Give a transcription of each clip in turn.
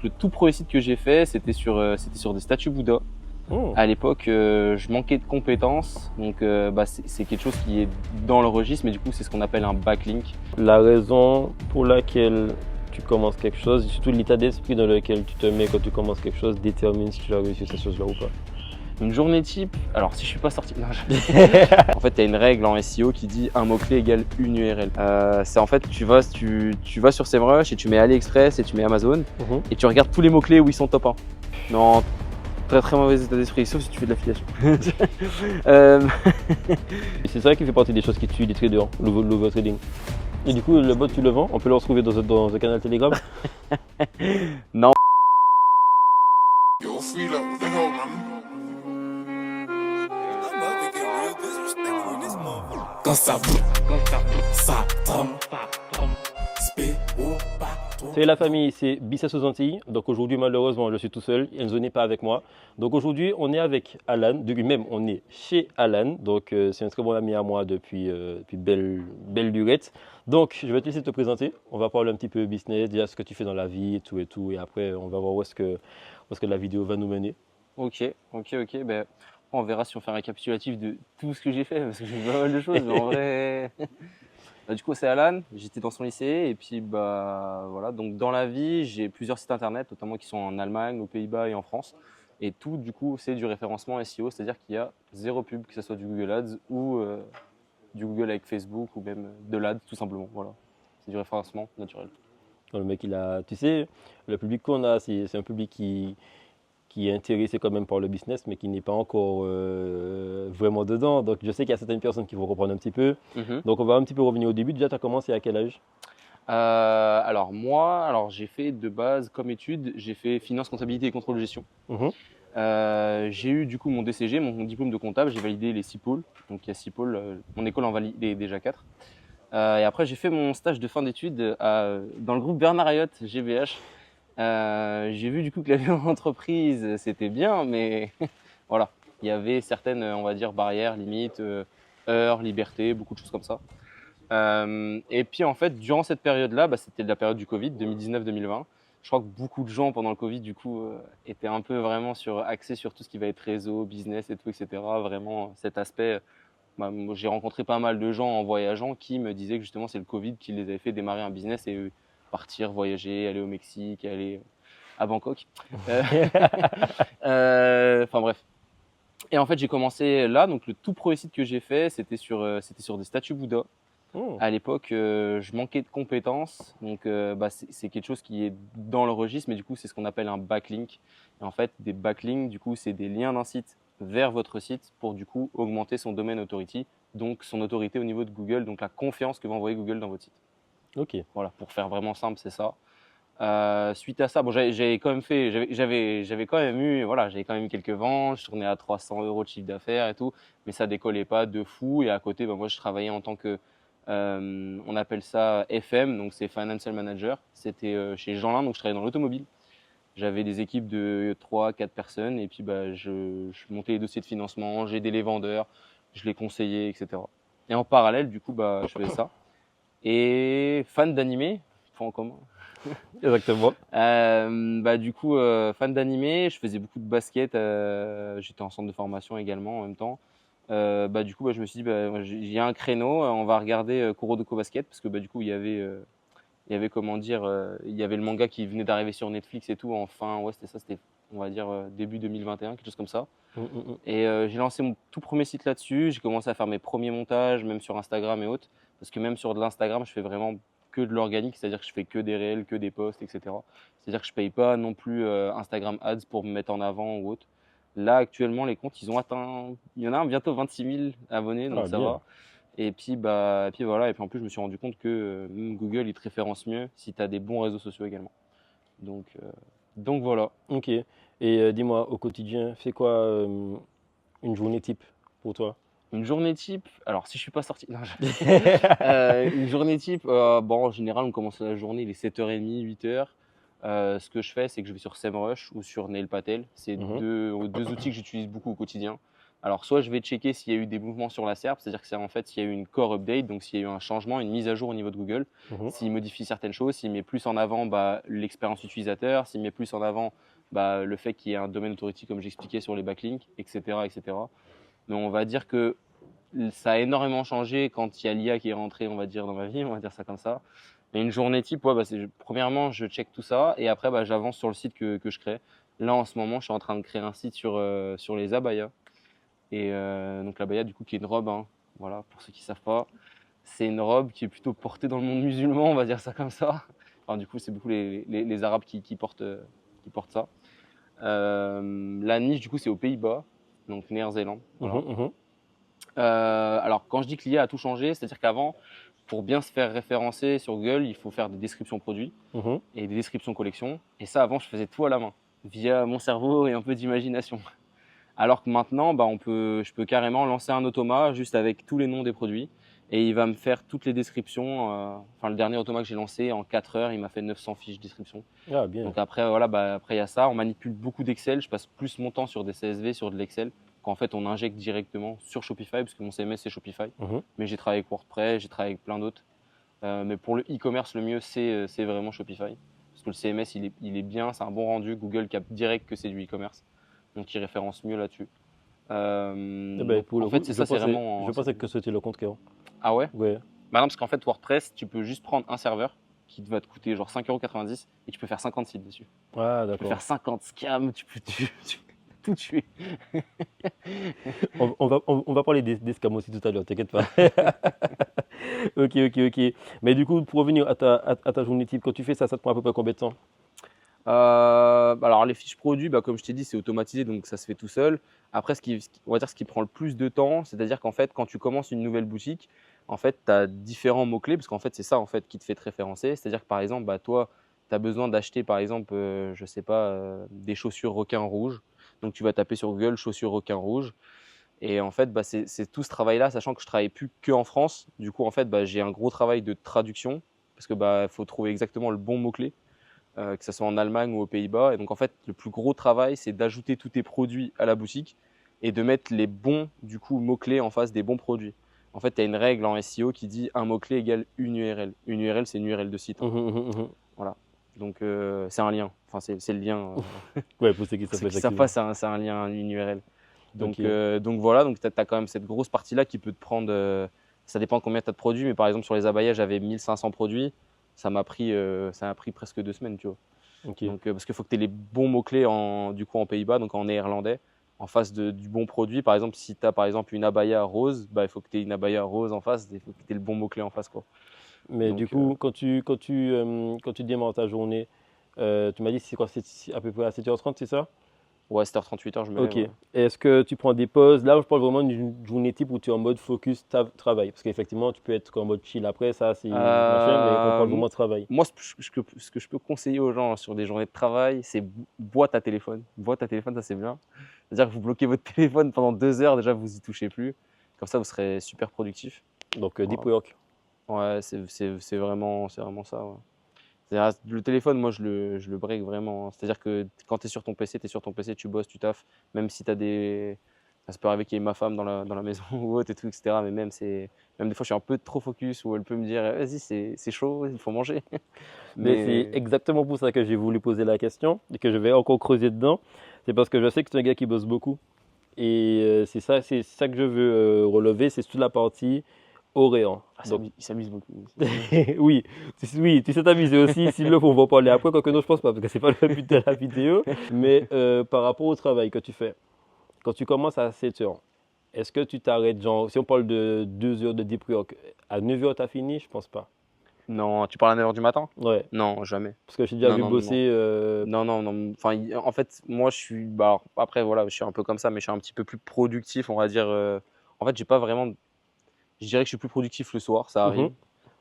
le tout premier site que j'ai fait, c'était sur des statues Bouddha. Oh. À l'époque, je manquais de compétences, donc c'est quelque chose qui est dans le registre, mais du coup, c'est ce qu'on appelle un backlink. La raison pour laquelle tu commences quelque chose, surtout l'état d'esprit dans lequel tu te mets quand tu commences quelque chose, détermine si tu vas réussir cette chose-là ou pas. Une journée type, alors si je suis pas sorti, non, en fait, tu as une règle en SEO qui dit un mot-clé égale une URL. C'est en fait, tu vas sur SEMrush et tu mets AliExpress et tu mets Amazon et tu regardes tous les mots-clés où ils sont top 1. Non, très très mauvais état d'esprit, sauf si tu fais de l'affiliation. C'est ça qui fait partie des choses qui tuent les traders, l'overtrading. Et du coup, le bot, tu le vends? On peut le retrouver dans un canal Telegram? Non. Yo, free like what the hell, man? Quand ça bouge, ça tombe. Salut la famille, c'est Bissas aux Antilles. Donc aujourd'hui, malheureusement, je suis tout seul. Enzo n'est pas avec moi. Donc aujourd'hui, on est avec Alan. Même, on est chez Alan. Donc c'est un très bon ami à moi depuis belle lurette. Donc je vais te laisser te présenter. On va parler un petit peu business, dire ce que tu fais dans la vie et tout et tout. Et après, on va voir où est-ce que la vidéo va nous mener. Ok. Ben, on verra si on fait un récapitulatif de tout ce que j'ai fait, parce que j'ai fait pas mal de choses, mais en vrai. Du coup, c'est Alan, j'étais dans son lycée, et puis bah voilà. Donc dans la vie, j'ai plusieurs sites internet, notamment qui sont en Allemagne, aux Pays-Bas et en France. Et tout, du coup, c'est du référencement SEO, c'est-à-dire qu'il y a zéro pub, que ce soit du Google Ads ou du Google avec Facebook, ou même de l'ad, tout simplement. Voilà, c'est du référencement naturel. Donc, le mec, tu sais, le public qu'on a, c'est un public qui est intéressé quand même par le business, mais qui n'est pas encore vraiment dedans. Donc je sais qu'il y a certaines personnes qui vont reprendre un petit peu. Donc on va un petit peu revenir au début. Déjà, tu as commencé à quel âge? Alors moi, j'ai fait de base comme étude, j'ai fait finance, comptabilité et contrôle de gestion. J'ai eu du coup mon DCG, mon diplôme de comptable, j'ai validé les 6 pôles. Donc il y a 6 pôles, mon école en validait déjà 4. Et après j'ai fait mon stage de fin d'études dans le groupe Bernard Ayotte, GBH. J'ai vu du coup que la vie en entreprise c'était bien, mais voilà, il y avait certaines, on va dire, barrières, limites, heures, liberté, beaucoup de choses comme ça. Et puis en fait, durant cette période-là, c'était la période du Covid, 2019-2020. Je crois que beaucoup de gens pendant le Covid, du coup, étaient un peu vraiment axés sur tout ce qui va être réseau, business et tout, etc. Vraiment, cet aspect. Moi, j'ai rencontré pas mal de gens en voyageant qui me disaient que justement c'est le Covid qui les avait fait démarrer un business et partir, voyager, aller au Mexique, aller à Bangkok. Enfin bref. Et en fait, j'ai commencé là. Donc le tout premier site que j'ai fait, c'était sur des statues Bouddha. À l'époque, je manquais de compétences, donc c'est quelque chose qui est dans le registre, mais du coup, c'est ce qu'on appelle un backlink. Et en fait, des backlinks, du coup, c'est des liens d'un site vers votre site pour du coup augmenter son domaine authority, donc son autorité au niveau de Google, donc la confiance que va envoyer Google dans votre site. Ok. Voilà, pour faire vraiment simple, c'est ça. Suite à ça, bon, j'avais quand même eu, voilà, j'avais quand même eu quelques ventes, je tournais à 300 € de chiffre d'affaires et tout, mais ça décollait pas de fou. Et à côté, moi, je travaillais en tant que on appelle ça FM, donc c'est Financial Manager. C'était chez Jeanlin, donc je travaillais dans l'automobile. J'avais des équipes de 3-4 personnes et puis je montais les dossiers de financement, j'aidais les vendeurs, je les conseillais, etc. Et en parallèle, du coup, je faisais ça. Et fan d'animé, point en commun. Exactement. Du coup, fan d'animé, je faisais beaucoup de basket. J'étais en centre de formation également en même temps. Du coup, je me suis dit, il y a un créneau, on va regarder Kuroko Basket parce que du coup, il y avait comment dire, il y avait le manga qui venait d'arriver sur Netflix et tout. Enfin, ouais, c'était on va dire début 2021, quelque chose comme ça. Et j'ai lancé mon tout premier site là-dessus. J'ai commencé à faire mes premiers montages, même sur Instagram et autres, parce que même sur de l'Instagram, je fais vraiment que de l'organique, c'est-à-dire que je fais que des réels, que des posts, etc. C'est-à-dire que je paye pas non plus Instagram Ads pour me mettre en avant ou autre. Là, actuellement, les comptes, ils ont atteint, il y en a un bientôt 26 000 abonnés, donc ça bien. va. Et puis voilà. Et puis en plus, je me suis rendu compte que même Google, il te référence mieux si tu as des bons réseaux sociaux également. Donc voilà. Ok. Et dis-moi, au quotidien, c'est quoi une journée type pour toi? Une journée type, alors si je suis pas sorti, non, une journée type, en général, on commence la journée, il est 7h30, 8h. Ce que je fais, c'est que je vais sur SEMrush ou sur Nail Patel. C'est deux outils que j'utilise beaucoup au quotidien. Alors, soit je vais checker s'il y a eu des mouvements sur la SERP, c'est-à-dire que c'est en fait s'il y a eu une core update, donc s'il y a eu un changement, une mise à jour au niveau de Google, s'il modifie certaines choses, s'il met plus en avant l'expérience utilisateur, s'il met plus en avant le fait qu'il y ait un domaine authority comme j'expliquais sur les backlinks, etc., etc. Mais on va dire que ça a énormément changé quand il y a l'IA qui est rentrée, on va dire, dans ma vie, on va dire ça comme ça. Mais une journée type, premièrement, je check tout ça et après, j'avance sur le site que je crée. Là, en ce moment, je suis en train de créer un site sur les abayas. Et donc l'abaya, du coup, qui est une robe, hein, voilà, pour ceux qui ne savent pas. C'est une robe qui est plutôt portée dans le monde musulman, on va dire ça comme ça. Enfin, du coup, c'est beaucoup les Arabes qui portent ça. La niche, du coup, c'est aux Pays-Bas, donc Néerlande. Voilà. Alors, quand je dis que l'IA a tout changé, c'est-à-dire qu'avant, pour bien se faire référencer sur Google, il faut faire des descriptions produits et des descriptions collections. Et ça, avant, je faisais tout à la main, via mon cerveau et un peu d'imagination. Alors que maintenant, je peux carrément lancer un automat juste avec tous les noms des produits et il va me faire toutes les descriptions. Le dernier automat que j'ai lancé, en 4 heures, il m'a fait 900 fiches de description. Ah, bien. Donc après, voilà, après il y a ça. On manipule beaucoup d'Excel. Je passe plus mon temps sur des CSV, sur de l'Excel, qu'en fait on injecte directement sur Shopify, parce que mon CMS c'est Shopify. Mais j'ai travaillé avec WordPress, j'ai travaillé avec plein d'autres. Mais pour le e-commerce, le mieux c'est vraiment Shopify. Parce que le CMS il est bien, c'est un bon rendu. Google capte direct que c'est du e-commerce. Donc il référence mieux là-dessus. En fait, c'est vraiment. Je pensais que c'était le concurrent. Ah ouais? Ouais. Bah non, parce qu'en fait, WordPress, tu peux juste prendre un serveur qui va te coûter genre 5,90 € et tu peux faire 50 sites dessus. Ah, d'accord. Tu peux faire 50 scams, tu peux tout tuer. on va parler des scams aussi tout à l'heure, t'inquiète pas. Ok. Mais du coup, pour revenir à ta journée type, quand tu fais ça, ça te prend à peu près combien de temps? Alors les fiches produits, comme je t'ai dit, c'est automatisé, donc ça se fait tout seul. Après, on va dire ce qui prend le plus de temps, c'est-à-dire qu'en fait, quand tu commences une nouvelle boutique, en fait, tu as différents mots-clés, parce qu'en fait, c'est ça en fait qui te fait te référencer. C'est-à-dire que par exemple, toi, tu as besoin d'acheter par exemple, je sais pas, des chaussures requin rouge. Donc tu vas taper sur Google chaussures requin rouge. Et en fait, c'est tout ce travail-là, sachant que je travaille plus qu'en France. Du coup, en fait, j'ai un gros travail de traduction, parce que faut trouver exactement le bon mot-clé. Que ce soit en Allemagne ou aux Pays-Bas. Et donc, en fait, le plus gros travail, c'est d'ajouter tous tes produits à la boutique et de mettre les bons mots-clés en face des bons produits. En fait, tu as une règle en SEO qui dit un mot-clé égale une URL. Une URL, c'est une URL de site. Voilà. Donc, c'est un lien. Enfin, c'est le lien. Ouais, pour ceux qui savent pas, c'est un lien, une URL. Donc, voilà, donc tu as quand même cette grosse partie-là qui peut te prendre. Ça dépend de combien tu as de produits, mais par exemple, sur les abayas, j'avais 1500 produits. Ça m'a pris presque 2 semaines, tu vois. Donc, parce qu'il faut que tu aies les bons mots-clés en Pays-Bas, donc en néerlandais, en face du bon produit. Par exemple, si tu as par exemple une abaya rose, il faut que tu aies une abaya rose en face, il faut que tu aies le bon mot-clé en face, quoi. Mais donc, du coup, quand tu démarres ta journée, tu m'as dit c'est quoi, c'est à peu près à 7h30, c'est ça? Ouais, 7h30, 8h, je me lève. Ok. Ouais. Est-ce que tu prends des pauses? Là, je parle vraiment d'une journée type où tu es en mode focus travail. Parce qu'effectivement, tu peux être en mode chill après, ça, c'est machin, mais on parle vraiment de travail. Moi, ce que je peux conseiller aux gens sur des journées de travail, c'est bois ta téléphone. Bois ta téléphone, ça c'est bien. C'est-à-dire que vous bloquez votre téléphone pendant 2 heures, déjà vous y touchez plus. Comme ça, vous serez super productif. Donc, deep work. Ouais, c'est vraiment ça. Ouais. Le téléphone, moi, je le break vraiment. C'est-à-dire que quand tu es sur ton PC, tu bosses, tu taffes. Même si tu as des. Ça peut arriver qu'il y ait ma femme dans la maison ou autre et tout, etc. Mais même des fois, je suis un peu trop focus où elle peut me dire vas-y, c'est chaud, il faut manger. Mais c'est exactement pour ça que j'ai voulu poser la question et que je vais encore creuser dedans. C'est parce que je sais que tu es un gars qui bosse beaucoup. Et c'est ça que je veux relever, c'est toute la partie Orléans. Donc, il s'amuse beaucoup. oui, tu sais t'amuser aussi. S'il le faut, on va en parler après. Quoique non, je pense pas, parce que c'est pas le but de la vidéo. Mais par rapport au travail que tu fais, quand tu commences à 7h, est-ce que tu t'arrêtes, genre, si on parle de 2 heures de deep work, à 9h tu as fini? Je pense pas. Non, tu parles à 9h du matin? Ouais. Non, jamais. Parce que j'ai déjà vu bosser. Non. Enfin, en fait, moi, je suis. Après, voilà, je suis un peu comme ça, mais je suis un petit peu plus productif, on va dire. En fait, j'ai pas vraiment. Je dirais que je suis plus productif le soir, ça arrive.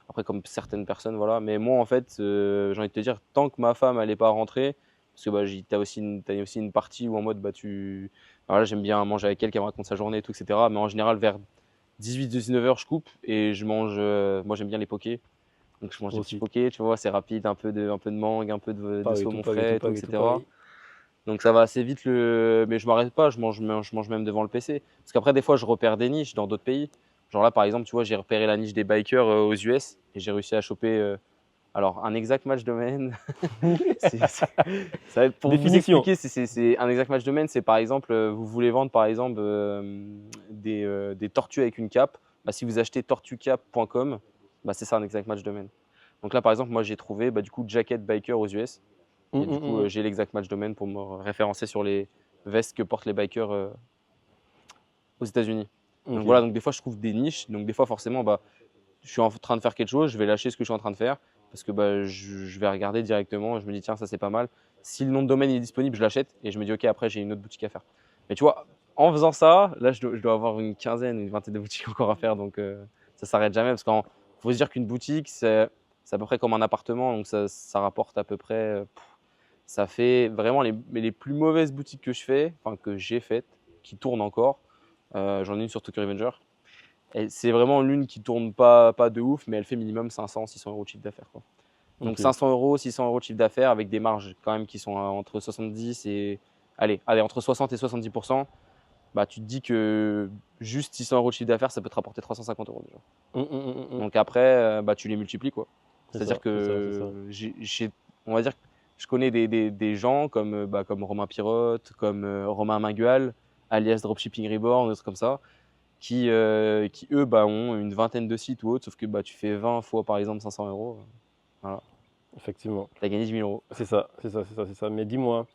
Après, comme certaines personnes, voilà. Mais moi, en fait, j'ai envie de te dire, tant que ma femme, elle n'est pas rentrée, parce que t'as aussi une partie où en mode, alors là, j'aime bien manger avec elle, qu'elle me raconte sa journée et tout, etc. Mais en général, vers 18-19h, je coupe et je mange. Moi, j'aime bien les pokés. Donc, je mange des petits pokés, tu vois, c'est rapide, un peu de mangue, un peu de saumon frais, etc. Donc ça va assez vite, mais je m'arrête pas, je mange même devant le PC. Parce qu'après, des fois, je repère des niches dans d'autres pays. Genre là, par exemple, tu vois, j'ai repéré la niche des bikers aux US et j'ai réussi à choper alors un exact match domaine. Ça va être pour vous Définition. expliquer, c'est un exact match domaine, c'est par exemple, vous voulez vendre par exemple des tortues avec une cape. Bah, si vous achetez tortuecap.com, bah, c'est ça un exact match domaine. Donc là, par exemple, moi j'ai trouvé du coup jacket biker aux US. Et du coup, j'ai l'exact match domaine pour me référencer sur les vestes que portent les bikers aux États-Unis. Donc voilà, donc des fois je trouve des niches. Donc des fois forcément, je suis en train de faire quelque chose, je vais lâcher ce que je suis en train de faire parce que je vais regarder directement. Je me dis tiens, ça c'est pas mal. Si le nom de domaine est disponible, je l'achète et je me dis ok, après j'ai une autre boutique à faire. Mais tu vois, en faisant ça, là je dois avoir une quinzaine, une vingtaine de boutiques encore à faire. Donc ça s'arrête jamais parce qu'il faut se dire qu'une boutique c'est à peu près comme un appartement, donc ça rapporte à peu près. Ça fait vraiment les plus mauvaises boutiques que je fais, enfin que j'ai faites, qui tournent encore. J'en ai une sur Tokyo Revenger. C'est vraiment l'une qui tourne pas de ouf, mais elle fait minimum 500, 600 euros de chiffre d'affaires. Donc 500 euros, 600 euros de chiffre d'affaires avec des marges quand même qui sont entre 70 et allez, entre 60 et 70%. Bah, tu te dis que juste 600 euros de chiffre d'affaires, ça peut te rapporter 350 euros déjà. Donc après, tu les multiplies quoi. C'est-à-dire que on va dire que je connais des gens comme Romain Pirotte, comme Romain Mingual, alias Dropshipping Reborn, des trucs comme ça, qui eux ont une vingtaine de sites ou autres, sauf que tu fais 20 fois par exemple 500 euros. Voilà. Effectivement. Tu as gagné 10 000 euros. C'est ça. Mais dis-moi,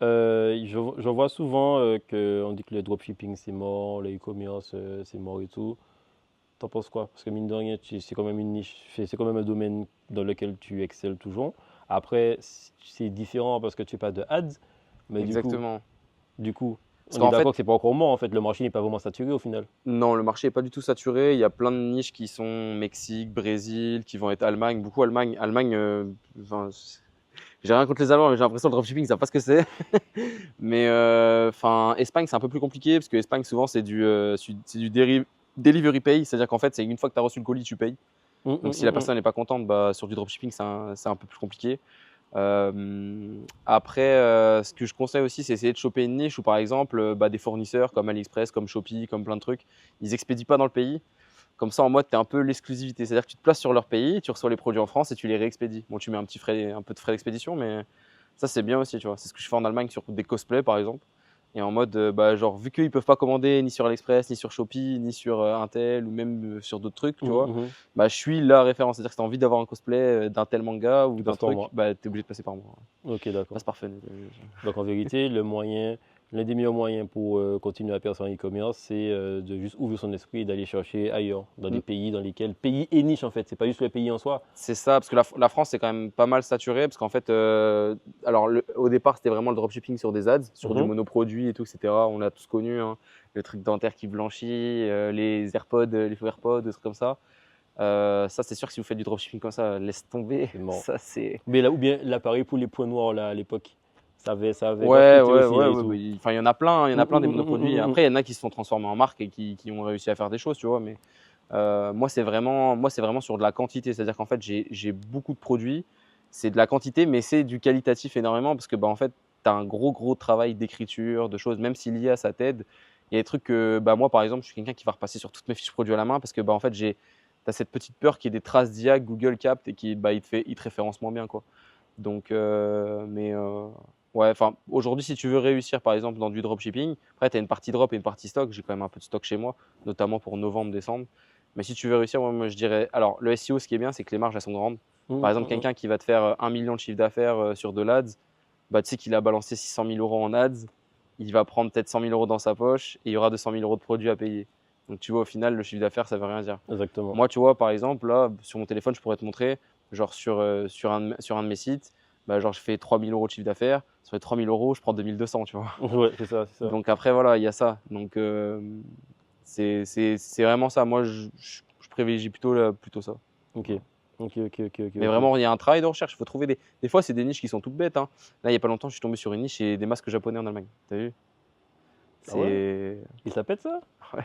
je vois souvent qu'on dit que le dropshipping c'est mort, le e-commerce c'est mort et tout. T'en penses quoi? Parce que mine de rien, c'est quand même une niche, c'est quand même un domaine dans lequel tu excelles toujours. Après, c'est différent parce que tu fais pas de ads, mais Exactement. du coup, Parce on qu'en est d'accord fait, que c'est pas encore mort en fait. Le marché n'est pas vraiment saturé au final. non, le marché n'est pas du tout saturé. Il y a plein de niches qui sont Mexique, Brésil, qui vont être Allemagne, beaucoup Allemagne. Allemagne, j'ai rien contre les Allemands, mais j'ai l'impression que le dropshipping, ils savent pas ce que c'est. Mais Espagne, c'est un peu plus compliqué parce que Espagne, souvent, c'est du delivery pay. C'est-à-dire qu'en fait, c'est une fois que tu as reçu le colis, tu payes. Donc si la personne n'est pas contente, sur du dropshipping, c'est un peu plus compliqué. Après, ce que je conseille aussi, c'est essayer de choper une niche où, par exemple, des fournisseurs comme AliExpress, comme Shopee, comme plein de trucs, ils expédient pas dans le pays. Comme ça, en mode, tu es un peu l'exclusivité. C'est-à-dire que tu te places sur leur pays, tu reçois les produits en France et tu les réexpédies. Bon, tu mets un peu de frais d'expédition, mais ça, c'est bien aussi, tu vois. C'est ce que je fais en Allemagne sur des cosplays, par exemple. Et en mode, genre, vu qu'ils peuvent pas commander ni sur AliExpress, ni sur Shopee, ni sur Intel, ou même sur d'autres trucs, tu vois, je suis la référence. C'est-à-dire que si tu as envie d'avoir un cosplay d'un tel manga ou d'un truc, tu es obligé de passer par moi. Ok, d'accord. Passe par Fun. Donc en vérité, l'un des meilleurs moyens pour continuer à percer en e-commerce, c'est de juste ouvrir son esprit et d'aller chercher ailleurs, dans des pays dans lesquels, pays et niche en fait, c'est pas juste le pays en soi. C'est ça, parce que la France c'est quand même pas mal saturé, parce qu'en fait, au départ c'était vraiment le dropshipping sur des ads, sur du monoproduit et tout, etc. On l'a tous connu, hein. Le truc dentaire qui blanchit, les AirPods, les faux AirPods, des trucs comme ça. Ça c'est sûr que si vous faites du dropshipping comme ça, laisse tomber. Ça c'est. Mais là, ou bien l'appareil pour les points noirs là à l'époque. Ça avait ouais, aussi, Enfin, il y en a plein, des monoproduits. Après, il y en a qui se sont transformés en marque et qui ont réussi à faire des choses, tu vois. Mais moi, c'est vraiment sur de la quantité. C'est-à-dire qu'en fait, j'ai beaucoup de produits. C'est de la quantité, mais c'est du qualitatif énormément parce que, en fait, tu as un gros travail d'écriture, de choses. Même si l'IA, ça t'aide, il y a des trucs que, moi, par exemple, je suis quelqu'un qui va repasser sur toutes mes fiches produits à la main parce que, en fait, tu as cette petite peur qu'il y ait des traces d'IA que Google capte et il te référence moins bien, quoi. Donc, ouais, aujourd'hui, si tu veux réussir, par exemple, dans du dropshipping, après, tu as une partie drop et une partie stock. J'ai quand même un peu de stock chez moi, notamment pour novembre, décembre. Mais si tu veux réussir, moi, je dirais. Alors, le SEO, ce qui est bien, c'est que les marges, elles sont grandes. Par exemple, quelqu'un qui va te faire 1 million de chiffre d'affaires sur de l'ADS, tu sais qu'il a balancé 600 000 euros en ads. Il va prendre peut-être 100 000 euros dans sa poche et il y aura 200 000 euros de produits à payer. Donc, tu vois, au final, le chiffre d'affaires, ça veut rien dire. Exactement. Moi, tu vois, par exemple, là, sur mon téléphone, je pourrais te montrer, genre sur un de mes sites, genre je fais 3 000 euros de chiffre d'affaires. Sur les 3 000 euros, je prends 2 200, tu vois. Ouais, c'est ça. Donc après, voilà, il y a ça. Donc c'est vraiment ça. Moi, je privilégie plutôt ça. Ok. Mais vraiment, il y a un travail de recherche. Il faut trouver des fois, c'est des niches qui sont toutes bêtes, hein. Là, il n'y a pas longtemps, je suis tombé sur une niche et des masques japonais en Allemagne. T'as vu? Ah ouais. Et ça pète ça? Ouais.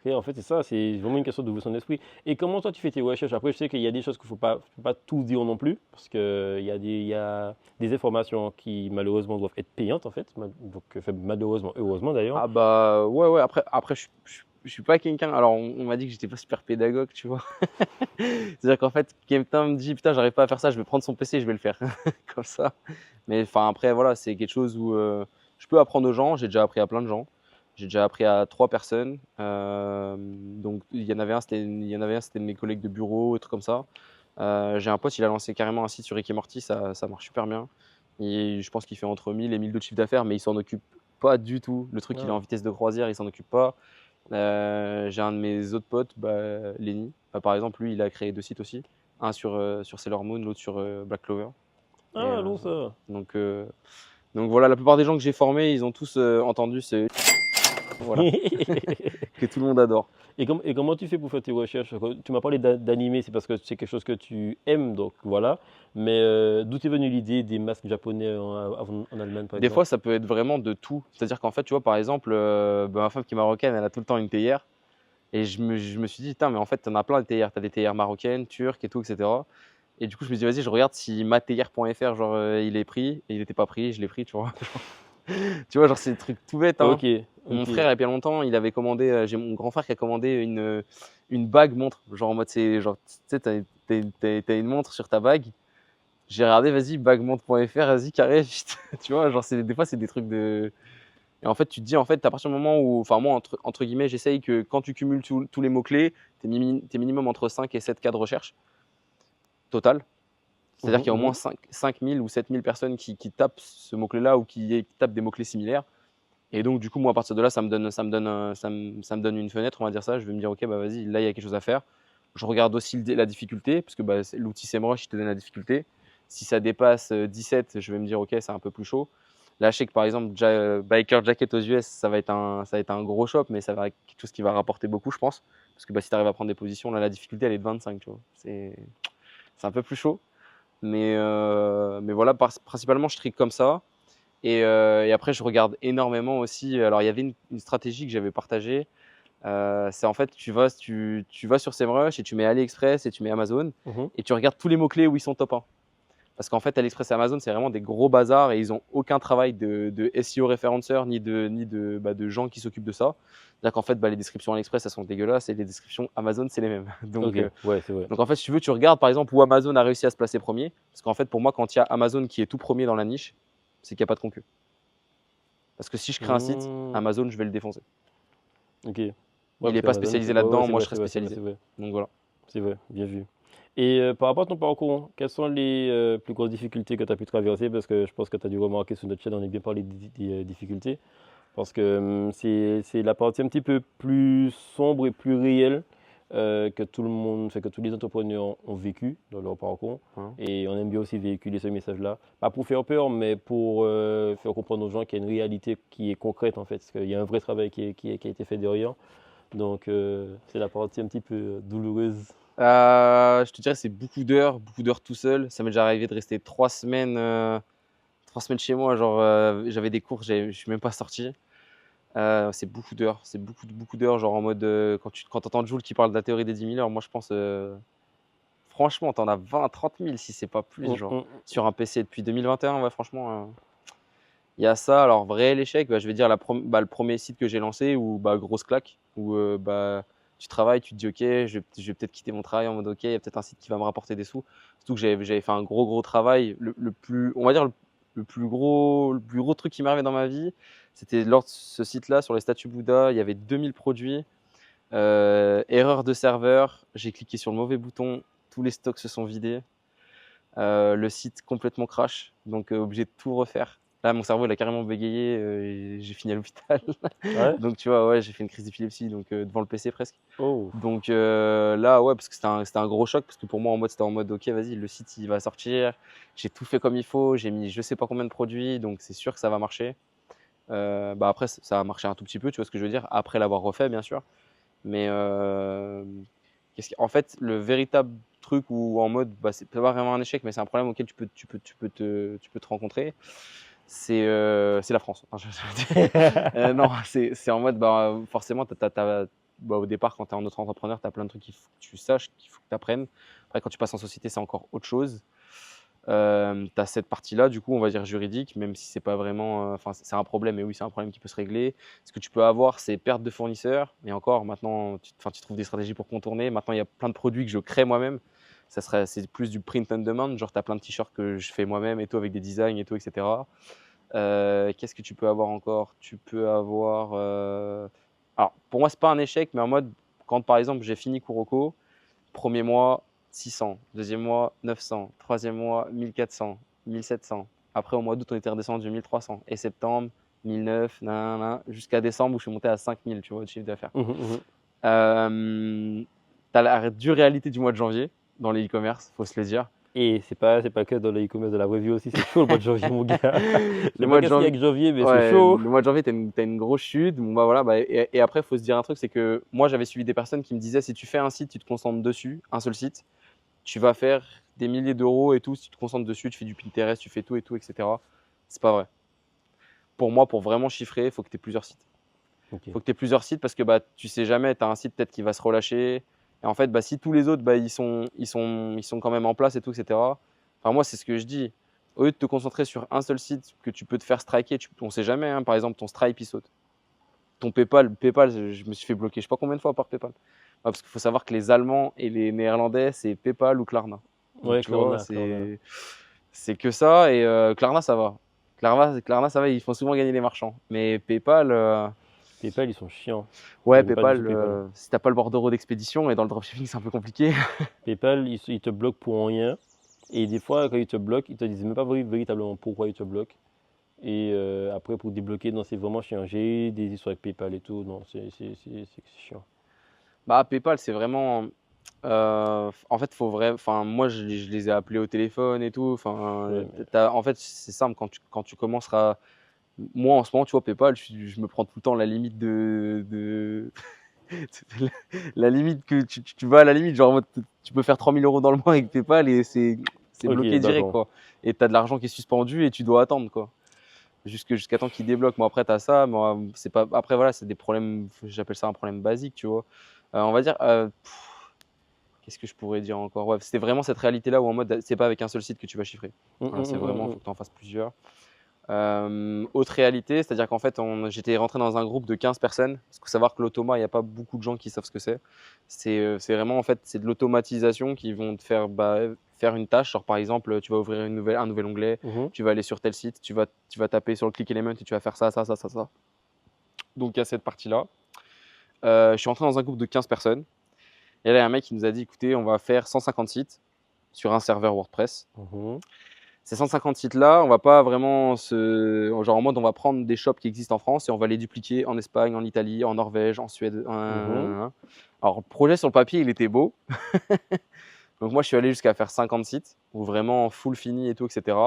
Ok, en fait, c'est ça, c'est vraiment une question d'ouvrir son esprit. Et comment toi tu fais tes recherches? Après, je sais qu'il y a des choses qu'il faut pas tout dire non plus, parce qu'il il y a des informations qui malheureusement doivent être payantes en fait. Donc, malheureusement, heureusement d'ailleurs. Ah bah ouais, ouais, après je suis pas quelqu'un. Alors on m'a dit que j'étais pas super pédagogue, tu vois. C'est-à-dire qu'en fait, quelqu'un me dit putain, j'arrive pas à faire ça, je vais prendre son PC, je vais le faire. Comme ça. Mais enfin, après, voilà, c'est quelque chose où je peux apprendre aux gens. J'ai déjà appris à plein de gens. J'ai déjà appris à 3 personnes. Donc il y en avait un, c'était de mes collègues de bureau, et trucs comme ça. J'ai un pote, il a lancé carrément un site sur Rick et Morty, ça marche super bien. Et je pense qu'il fait entre 1000 et 1200 de chiffre d'affaires, mais il s'en occupe pas du tout. Le truc, il est Ah. en vitesse de croisière, il s'en occupe pas. J'ai un de mes autres potes, Lenny. Par exemple, lui, il a créé 2 sites aussi. Un sur Sailor Moon, l'autre sur Black Clover. Et, Ah, non, ça. donc, euh, donc voilà, la plupart des gens que j'ai formés, ils ont tous entendu ce voilà, que tout le monde adore. Et comment tu fais pour faire tes recherches? Tu m'as parlé d'animé, c'est parce que c'est quelque chose que tu aimes, donc voilà. Mais d'où est venue l'idée des masques japonais en Allemagne, par Des exemple? fois, ça peut être vraiment de tout. C'est-à-dire qu'en fait, tu vois, par exemple, ma femme qui est marocaine, elle a tout le temps une théière. Et je me suis dit, putain, mais en fait, t'en as plein de théières. T'as des théières marocaines, turques et tout, etc. Et du coup, je me suis dit, vas-y, je regarde si mathéière.fr, genre, il est pris. Et il n'était pas pris, je l'ai pris, tu vois. Tu vois, genre, c'est des trucs tout bêtes, hein. Ok, Mon ok. frère, il y a bien longtemps, il avait commandé, j'ai mon grand frère qui a commandé une bague montre. Genre, en mode, c'est genre, tu sais, t'as une montre sur ta bague. J'ai regardé, vas-y, baguemontre.fr, vas-y, carré. Tu vois, genre, des fois, c'est des trucs de. Et en fait, tu te dis, en fait, à partir du moment où, enfin, moi, entre guillemets, j'essaye que quand tu cumules tous les mots-clés, t'es minimum entre 5 et 7 cas de recherche total. C'est-à-dire Mhm, qu'il y a au moins mhm. 5000 ou 7000 personnes qui tapent ce mot-clé-là ou qui tapent des mots-clés similaires. Et donc, du coup, moi, à partir de là, ça me donne une fenêtre, on va dire ça. Je vais me dire, OK, bah vas-y, là, il y a quelque chose à faire. Je regarde aussi la difficulté, parce que bah, l'outil SEMrush, il te donne la difficulté. Si ça dépasse 17, je vais me dire, OK, c'est un peu plus chaud. Là, je sais que par exemple, Biker Jacket aux US, ça va être un gros shop, mais ça va être quelque chose qui va rapporter beaucoup, je pense. Parce que bah, si tu arrives à prendre des positions, là, la difficulté, elle est de 25, tu vois. C'est un peu plus chaud. Mais voilà, principalement, je trique comme ça. Et après, je regarde énormément aussi. Alors, il y avait une stratégie que j'avais partagée. C'est en fait, tu vas sur SEMrush et tu mets AliExpress et tu mets Amazon Mhm. et tu regardes tous les mots-clés où ils sont top 1. Parce qu'en fait, AliExpress et Amazon, c'est vraiment des gros bazars et ils n'ont aucun travail de SEO référenceur ni de gens qui s'occupent de ça. C'est-à-dire qu'en fait, les descriptions AliExpress, elles sont dégueulasses et les descriptions Amazon, c'est les mêmes. Ok, ouais, c'est vrai. Donc en fait, si tu veux, tu regardes par exemple où Amazon a réussi à se placer premier. Parce qu'en fait, pour moi, quand il y a Amazon qui est tout premier dans la niche, c'est qu'il n'y a pas de concurrent. Parce que si je crée un site, Hmm, Amazon, je vais le défoncer. ok. Ouais, Il parce n'est pas qu'Amazon, spécialisé ouais, ouais, là-dedans, c'est moi vrai, je serais c'est vrai, c'est vrai, spécialisé. c'est vrai. Donc voilà. C'est vrai, bien vu. Et par rapport à ton parcours, quelles sont les plus grosses difficultés que tu as pu traverser? Parce que je pense que tu as dû remarquer sur notre chaîne, on est bien parlé des difficultés. Parce que c'est la partie un petit peu plus sombre et plus réelle que tout le monde, fait que tous les entrepreneurs ont vécu dans leur parcours. Hein. Et on aime bien aussi véhiculer ce message-là. Pas pour faire peur, mais pour faire comprendre aux gens qu'il y a une réalité qui est concrète en fait. Parce qu'il y a un vrai travail qui a été fait derrière. Donc c'est la partie un petit peu douloureuse. Je te dirais, c'est beaucoup d'heures tout seul. Ça m'est déjà arrivé de rester 3 semaines, 3 semaines chez moi. Genre, j'avais des cours, je suis même pas sorti. C'est beaucoup d'heures, c'est beaucoup d'heures. Genre en mode, quand t'entends Jules qui parle de la théorie des 10 000 heures, moi je pense, franchement, t'en as 20, 30 000 si c'est pas plus, genre. Sur un PC depuis 2021, ouais, franchement. Il y a ça. Alors, vrai l'échec, je vais dire le premier site que j'ai lancé où grosse claque, où tu travailles, tu te dis ok, je vais peut-être quitter mon travail en mode ok, il y a peut-être un site qui va me rapporter des sous. Surtout que j'avais fait un gros travail. Le plus, on va dire le plus gros truc qui m'est arrivé dans ma vie, c'était lors de ce site-là sur les statues Bouddha. Il y avait 2000 produits, erreur de serveur. J'ai cliqué sur le mauvais bouton, tous les stocks se sont vidés. Le site complètement crash, donc obligé de tout refaire. Là, mon cerveau, il a carrément bégayé et j'ai fini à l'hôpital. Ouais? Donc, tu vois, ouais, j'ai fait une crise d'épilepsie donc, devant le PC presque. Oh. Donc là, ouais, parce que c'était un gros choc, parce que pour moi, c'était en mode, ok, vas-y, le site, il va sortir. J'ai tout fait comme il faut, j'ai mis je sais pas combien de produits, donc c'est sûr que ça va marcher. Après, ça a marché un tout petit peu, tu vois ce que je veux dire, après l'avoir refait, bien sûr. Mais en fait, le véritable truc où en mode, c'est pas vraiment un échec, mais c'est un problème auquel tu peux te rencontrer, c'est la France. Non, c'est en mode, forcément, au départ, quand tu es un autre entrepreneur, tu as plein de trucs qu'il faut que tu saches, qu'il faut que tu apprennes. Après, quand tu passes en société, c'est encore autre chose. Tu as cette partie-là, du coup, on va dire juridique, même si c'est pas vraiment. Enfin, c'est un problème, mais oui, c'est un problème qui peut se régler. Ce que tu peux avoir, c'est perte de fournisseurs. Et encore, maintenant, tu trouves des stratégies pour contourner. Maintenant, il y a plein de produits que je crée moi-même. C'est plus du print on demand. Genre, tu as plein de t-shirts que je fais moi-même et tout, avec des designs et tout, etc. Qu'est-ce que tu peux avoir encore? Tu peux avoir. Alors, pour moi, c'est pas un échec, mais en mode, quand par exemple, j'ai fini Kuroko, premier mois, 600, deuxième mois, 900, troisième mois, 1400, 1700. Après, au mois d'août, on était redescendu 1300. Et septembre, 1009, jusqu'à décembre où je suis monté à 5000, tu vois, de chiffre d'affaires. T'as la dure réalité du mois de janvier dans les e-commerce, faut se le dire. Et c'est pas que dans le e-commerce de la vraie vie aussi, c'est chaud le mois de janvier, mon gars. Le mois de janvier, avec janvier, mais ouais, c'est chaud. le mois de janvier, t'as une grosse chute. Bon, bah, voilà, et après, il faut se dire un truc, c'est que moi, j'avais suivi des personnes qui me disaient, si tu fais un site, tu te concentres dessus, un seul site, tu vas faire des milliers d'euros et tout. Si tu te concentres dessus, tu fais du Pinterest, tu fais tout et tout, etc. C'est pas vrai. Pour moi, pour vraiment chiffrer, il faut que tu aies plusieurs sites. Okay. Faut que tu aies plusieurs sites parce que bah, tu sais jamais, tu as un site peut-être qui va se relâcher. Et en fait, bah, si tous les autres, bah, ils sont quand même en place et tout, etc. Enfin, moi, c'est ce que je dis. Au lieu de te concentrer sur un seul site que tu peux te faire striker, on ne sait jamais, hein, par exemple, ton Stripe, il saute. Ton PayPal, je me suis fait bloquer je ne sais pas combien de fois par PayPal. Parce qu'il faut savoir que les Allemands et les Néerlandais, c'est PayPal ou Klarna. Donc, ouais, tu vois, c'est que ça. Et Klarna, ça va. Klarna, ça va, ils font souvent gagner les marchands. Mais PayPal, PayPal, ils sont chiants. ouais, PayPal, si t'as pas le bordereau d'expédition et dans le dropshipping, c'est un peu compliqué. PayPal, ils te bloquent pour rien. Et des fois, quand ils te bloquent, ils te disent même pas véritablement pourquoi ils te bloquent. Et après, pour débloquer, non, c'est vraiment chiant. J'ai eu des histoires avec PayPal et tout. Non, c'est chiant. Bah, PayPal, c'est vraiment. En fait, faut vrai. Enfin, moi, je les ai appelés au téléphone et tout. Enfin, Ouais, en fait, c'est simple. Quand tu commenceras. Moi, en ce moment, tu vois, PayPal, je me prends tout le temps la limite la limite que tu vas à la limite. Genre, tu peux faire 3000 euros dans le mois avec PayPal et c'est bloqué direct, quoi. Et tu as de l'argent qui est suspendu et tu dois attendre, quoi. Jusqu'à temps qu'il débloque. Moi, après, tu as ça. Moi, c'est pas. Après, voilà, c'est des problèmes. J'appelle ça un problème basique, tu vois. On va dire. Qu'est-ce que je pourrais dire encore? Ouais, c'était vraiment cette réalité-là où en mode, c'est pas avec un seul site que tu vas chiffrer. Voilà, c'est vraiment, faut que tu en fasses plusieurs. Autre réalité, c'est-à-dire qu'en fait, j'étais rentré dans un groupe de 15 personnes. Parce qu'il faut savoir que l'automa, il n'y a pas beaucoup de gens qui savent ce que c'est. C'est vraiment, en fait, c'est de l'automatisation qui vont te faire faire une tâche. Genre, par exemple, tu vas ouvrir un nouvel onglet, tu vas aller sur tel site, tu vas taper sur le click element et tu vas faire ça. Donc, il y a cette partie-là. Je suis rentré dans un groupe de 15 personnes. Et là, il y a un mec qui nous a dit, écoutez, on va faire 150 sites sur un serveur WordPress. Ces 150 sites-là, on va pas vraiment genre en mode, on va prendre des shops qui existent en France et on va les dupliquer en Espagne, en Italie, en Norvège, en Suède. Alors, le projet sur le papier, il était beau. Donc, moi, je suis allé jusqu'à faire 50 sites, où vraiment full fini et tout, etc.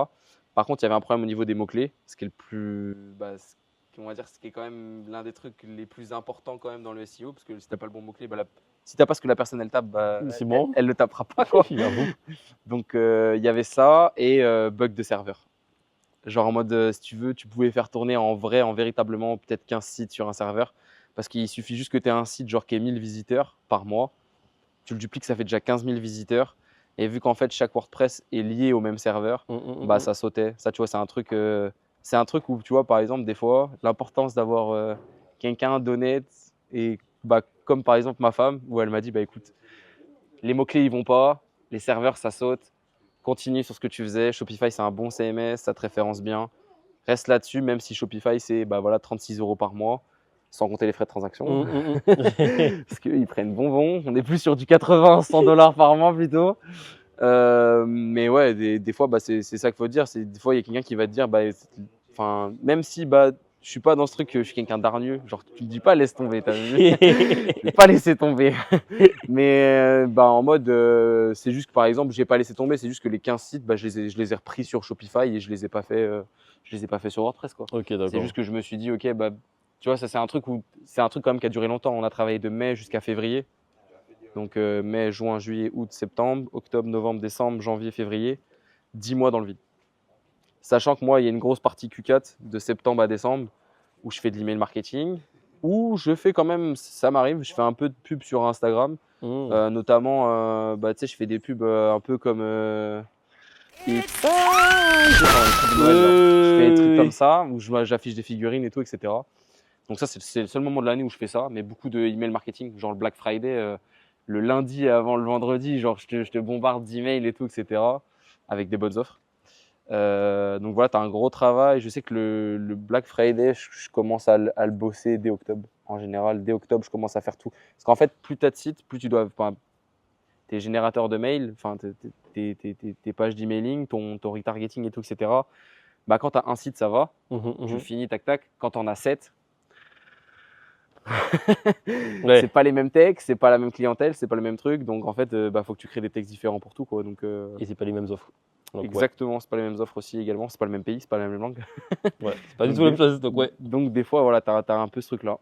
Par contre, il y avait un problème au niveau des mots-clés, ce qui est le plus. On va dire ce qui est quand même l'un des trucs les plus importants quand même dans le SEO, parce que si tu n'as pas le bon mot-clé, si tu n'as pas ce que la personne elle tape, c'est bon. elle le tapera pas, quoi. Donc il y avait ça et bug de serveur. Genre en mode, si tu veux, tu pouvais faire tourner en véritablement peut-être 15 sites sur un serveur, parce qu'il suffit juste que tu aies un site genre qui ait 1000 visiteurs par mois, tu le dupliques, ça fait déjà 15 000 visiteurs. Et vu qu'en fait chaque WordPress est lié au même serveur, ça sautait. Ça, tu vois, c'est un truc où, tu vois, par exemple, des fois, l'importance d'avoir quelqu'un d'honnête et comme par exemple ma femme, où elle m'a dit, écoute, les mots-clés, ils vont pas, les serveurs, ça saute, continue sur ce que tu faisais. Shopify, c'est un bon CMS, ça te référence bien. Reste là-dessus, même si Shopify, c'est 36 euros par mois, sans compter les frais de transaction. Parce qu'ils prennent bonbon. On est plus sur du 80, 100 $ par mois plutôt. Mais ouais, des fois, c'est ça qu'il faut dire. Des fois, il y a quelqu'un qui va te dire, même si je suis pas dans ce truc, je suis quelqu'un d'hargneux. Genre, tu me dis pas laisse tomber, t'as vu? Je vais pas laisser tomber. Mais en mode, c'est juste que par exemple, j'ai pas laissé tomber. C'est juste que les 15 sites, je les ai repris sur Shopify et je les ai pas fait sur WordPress, quoi. Okay, c'est juste que je me suis dit, ok, tu vois, ça c'est un truc quand même qui a duré longtemps. On a travaillé de mai jusqu'à février. Donc mai, juin, juillet, août, septembre, octobre, novembre, décembre, janvier, février. 10 mois dans le vide. Sachant que moi, il y a une grosse partie Q4 de septembre à décembre où je fais de l'email marketing. Ou je fais quand même, ça m'arrive, je fais un peu de pub sur Instagram. Notamment, tu sais, je fais des pubs un peu comme It's time. Enfin, les trucs de Noël, genre. Je fais des trucs comme ça, où j'affiche des figurines et tout, etc. Donc ça, c'est le seul moment de l'année où je fais ça, mais beaucoup de email marketing, genre le Black Friday, le lundi avant le vendredi, genre je te bombarde d'emails et tout, etc. avec des bonnes offres. Donc voilà, tu as un gros travail. Je sais que le Black Friday, je commence à le bosser dès octobre. En général, dès octobre, je commence à faire tout. Parce qu'en fait, plus tu as de sites, plus tu dois. Enfin, tes générateurs de mails, enfin, tes pages d'emailing, ton retargeting et tout, etc. Bah, quand tu as un site, ça va. Tu le finis, tac, tac. Quand tu en as 7, Ouais. c'est pas les mêmes textes, c'est pas la même clientèle, c'est pas le même truc. Donc en fait, faut que tu crées des textes différents pour tout, quoi. Donc, Et c'est pas les mêmes offres. Donc, exactement, c'est pas les mêmes offres aussi également, c'est pas le même pays, c'est pas la même langue. Ouais, c'est pas du tout la même chose. Donc, ouais. Donc des fois, voilà, tu as un peu ce truc-là.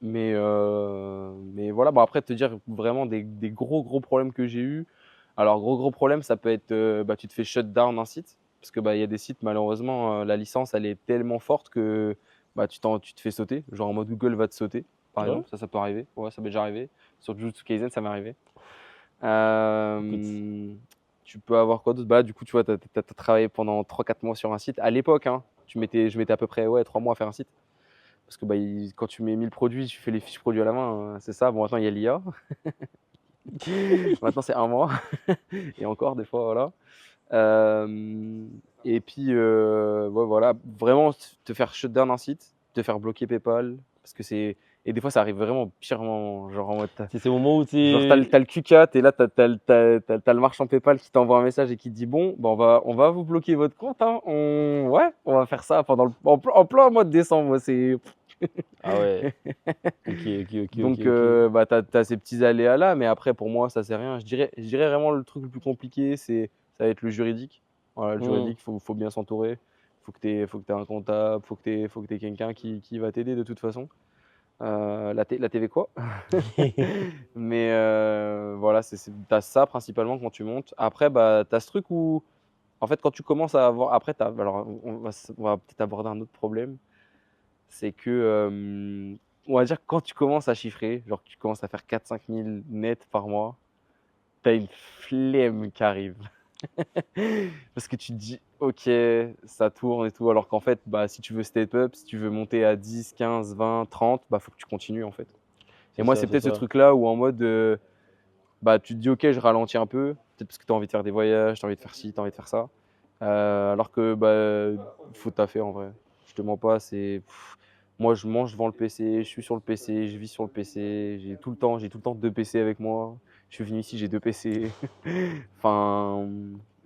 Mais voilà, bon, après, te dire vraiment des gros problèmes que j'ai eu. Alors, gros problème, ça peut être, tu te fais shut down un site. Parce que y a des sites, malheureusement, la licence, elle est tellement forte que tu te fais sauter. Genre en mode Google va te sauter, par Ouais. exemple. Ça peut arriver. Ouais, ça m'est déjà arrivé. Sur Jujutsu Kaisen, ça m'est arrivé. Tu peux avoir quoi d'autre? Du coup, tu vois, tu as travaillé pendant 3-4 mois sur un site. À l'époque, hein, je mettais à peu près 3 mois à faire un site. Parce que quand tu mets 1000 produits, tu fais les fiches produits à la main, c'est ça. Bon, maintenant, il y a l'IA. Maintenant, c'est un mois. Et encore, des fois, voilà. Et puis, voilà, vraiment te faire shutdown un site, te faire bloquer PayPal. Parce que c'est. Et des fois, ça arrive vraiment pirement. Genre en mode. C'est ces moments où tu Genre, t'as le Q4 et là, t'as le marchand PayPal qui t'envoie un message et qui te dit bon, on va vous bloquer votre compte. Hein. On va faire ça en plein mois de décembre. C'est. Ah ouais. Ok. Donc, t'as ces petits aléas-là, mais après, pour moi, ça c'est rien. Je dirais vraiment le truc le plus compliqué, ça va être le juridique. Voilà, le juridique, faut bien s'entourer. Faut que t'aies un comptable, faut que t'aies quelqu'un qui va t'aider de toute façon. La TV quoi. Mais voilà, t'as ça principalement quand tu montes. Après, t'as ce truc où, en fait, quand tu commences à avoir. Après, alors, on va peut-être aborder un autre problème. C'est que, on va dire, quand tu commences à chiffrer, genre que tu commences à faire 4-5 000 nets par mois, t'as une flemme qui arrive. Parce que tu te dis, ok, ça tourne et tout, alors qu'en fait, si tu veux step up, si tu veux monter à 10, 15, 20, 30, faut que tu continues en fait. Et moi, c'est peut-être ce truc-là où en mode, tu te dis, ok, je ralentis un peu, peut-être parce que tu as envie de faire des voyages, tu as envie de faire ci, tu as envie de faire ça. Alors que, faut taffer en vrai. Je te mens pas, moi, je mange devant le PC, je suis sur le PC, je vis sur le PC, j'ai tout le temps 2 PC avec moi. Je suis venu ici, j'ai 2 PC. Enfin,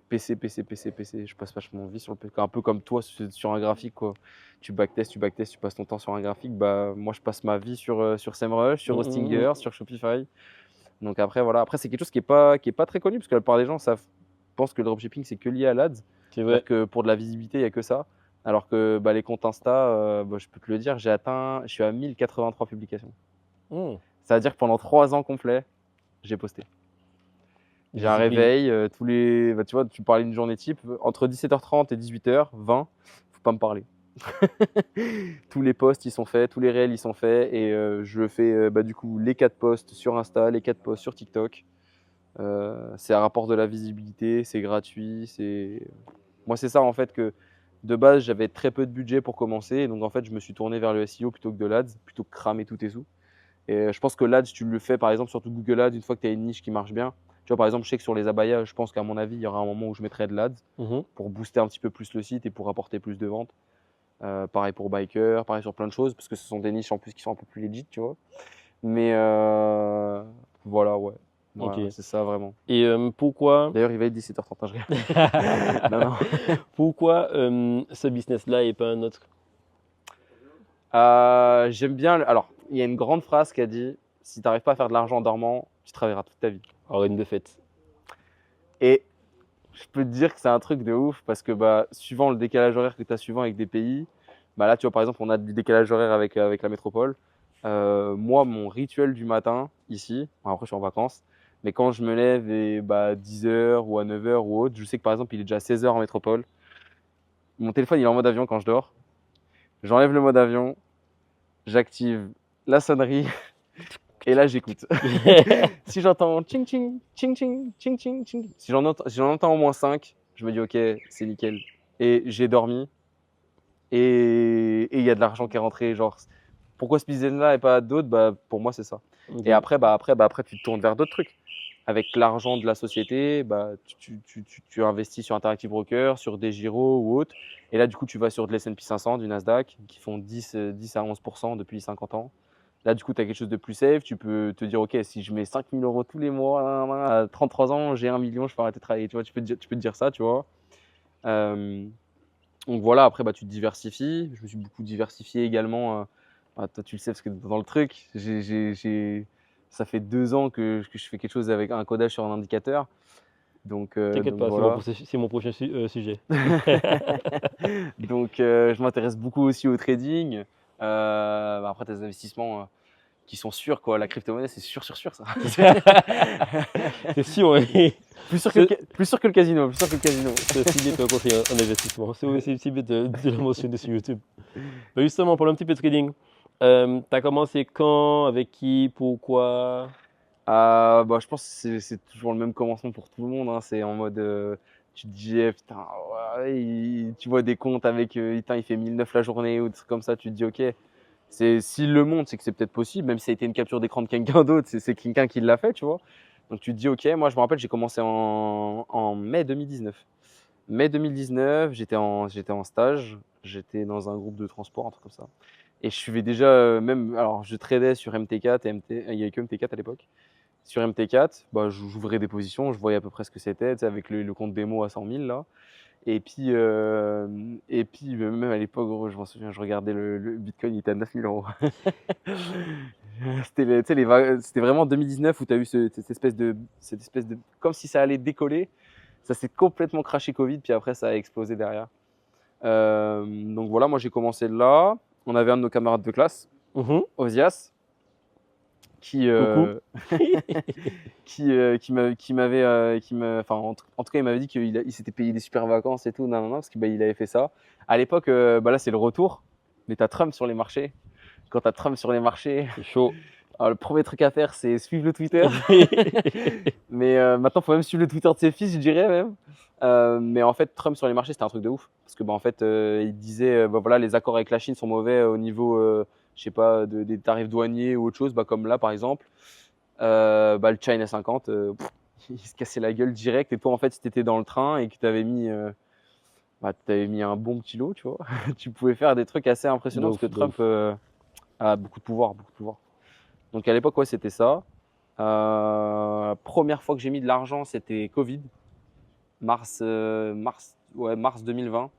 PC. Je passe vachement ma vie sur le PC. Un peu comme toi sur un graphique, quoi. Tu backtestes, tu passes ton temps sur un graphique. Moi, je passe ma vie sur SEMrush, sur Hostinger, sur Shopify. Donc après, voilà. Après, c'est quelque chose qui est pas très connu parce que la plupart des gens pensent que le dropshipping, c'est que lié à l'ADS. C'est vrai. Que pour de la visibilité, il n'y a que ça. Alors que les comptes Insta, je peux te le dire, je suis à 1083 publications. Ça veut dire que pendant 3 ans complets, j'ai posté. J'ai un réveil tous les. Tu vois, tu parlais d'une journée type, entre 17h30 et 18h20, faut pas me parler. Tous les posts ils sont faits, tous les réels ils sont faits et je fais du coup les 4 posts sur Insta, les 4 posts sur TikTok. C'est un rapport de la visibilité, c'est gratuit, moi c'est ça en fait que de base j'avais très peu de budget pour commencer et donc en fait je me suis tourné vers le SEO plutôt que de l'Ads, plutôt que cramer tous tes sous. Et je pense que l'Ads tu le fais par exemple surtout Google Ads une fois que tu as une niche qui marche bien. Tu vois par exemple je sais que sur les abayas je pense qu'à mon avis il y aura un moment où je mettrai de l'Ads pour booster un petit peu plus le site et pour apporter plus de ventes. Pareil pour Biker, pareil sur plein de choses parce que ce sont des niches en plus qui sont un peu plus legit tu vois. Mais voilà ouais. Voilà, c'est ça vraiment. Et pourquoi D'ailleurs, il va être 17h30, je regarde. Non. Pourquoi ce business-là et pas un autre? J'aime bien. Alors, il y a une grande phrase qui a dit si tu n'arrives pas à faire de l'argent en dormant, tu travailleras toute ta vie. Alors, une de fait. Et je peux te dire que c'est un truc de ouf parce que suivant le décalage horaire que tu as suivant avec des pays, là, tu vois, par exemple, on a du décalage horaire avec la métropole. Moi, mon rituel du matin ici, après, je suis en vacances. Mais quand je me lève et 10h ou à 9h ou autre, je sais que par exemple il est déjà 16h en métropole. Mon téléphone il est en mode avion quand je dors. J'enlève le mode avion. j'active la sonnerie et là j'écoute. Si j'entends ching ching, ching ching, ching ching, ching, si j'en entends au moins 5, je me dis ok, c'est nickel. Et j'ai dormi et il y a de l'argent qui est rentré. Genre, pourquoi ce business-là et pas d'autres? Bah, pour moi, c'est ça. Ok. Et après, tu te tournes vers d'autres trucs. Avec l'argent de la société, bah, tu investis sur Interactive Broker, sur des Giro ou autres. Et là, du coup, tu vas sur de l'S&P 500, du Nasdaq, qui font 10 à 11% depuis 50 ans. Là, du coup, tu as quelque chose de plus safe. Tu peux te dire, OK, si je mets 5 000 euros tous les mois, à 33 ans, j'ai 1 million, je peux arrêter de travailler. Tu vois, tu peux te dire ça, tu vois. Euh, donc voilà, après, bah, tu te diversifies. Je me suis beaucoup diversifié également. Bah, toi, tu le sais parce que dans le truc, ça fait 2 ans que je fais quelque chose avec un codage sur un indicateur. T'inquiète Donc pas, voilà. c'est mon prochain sujet. Donc je m'intéresse beaucoup aussi au trading. Bah, après, tu as des investissements qui sont sûrs, quoi. La crypto-monnaie, c'est sûr, sûr, sûr, ça. C'est sûr, oui. Plus sûr que le casino, plus sûr que le casino. C'est aussi bien qu'un conseil en investissement. C'est aussi bien de le mentionner sur YouTube. Bah justement, parlons un petit peu de trading. T'as commencé quand? Avec qui? Pourquoi? Bah, je pense que c'est toujours le même commencement pour tout le monde, hein. C'est en mode, tu te dis, eh, putain, ouais, tu vois des comptes avec, putain, il fait 1009 la journée ou des trucs comme ça, tu te dis, ok, s'il le montre, c'est que c'est peut-être possible, même si ça a été une capture d'écran de quelqu'un d'autre, c'est quelqu'un qui l'a fait, tu vois. Donc tu te dis, ok, moi je me rappelle, j'ai commencé en mai 2019. Mai 2019, j'étais en stage, j'étais dans un groupe de transport, un truc comme ça. Et je suivais déjà, même, alors je tradais sur MT4, il y avait que MT4 à l'époque. Sur MT4, bah, j'ouvrais des positions, je voyais à peu près ce que c'était, tu sais, avec le compte démo à 100 000 là. Et puis même à l'époque, gros, je m'en souviens, je regardais le Bitcoin, il était à 9 000 euros. Tu sais, c'était vraiment 2019 où tu as eu cette espèce de, comme si ça allait décoller. Ça s'est complètement craché Covid, puis après ça a explosé derrière. Donc voilà, moi j'ai commencé là. On avait un de nos camarades de classe, Mhm. Osias, qui, Coucou. qui m'avait, enfin, en tout cas, il m'avait dit il s'était payé des super vacances et tout, non, parce qu'il il avait fait ça. À l'époque, bah là, c'est le retour, mais tu as Trump sur les marchés. Quand tu as Trump sur les marchés, C'est chaud. alors, le premier truc à faire, c'est suivre le Twitter. Mais maintenant, il faut même suivre le Twitter de ses fils, je dirais même. Mais en fait, Trump sur les marchés, c'était un truc de ouf. Parce que, bah, en fait, il disait, bah, voilà, les accords avec la Chine sont mauvais au niveau, je sais pas, des tarifs douaniers ou autre chose, bah, comme là, par exemple. Bah, le China 50, il se cassait la gueule direct. Et toi, en fait, si tu étais dans le train et que tu avais mis, bah, t'avais mis un bon petit lot, tu vois, tu pouvais faire des trucs assez impressionnants parce que De Trump ouf. a beaucoup de pouvoir, beaucoup de pouvoir. Donc à l'époque, ouais, c'était ça. Première fois que j'ai mis de l'argent, c'était Covid, mars 2020.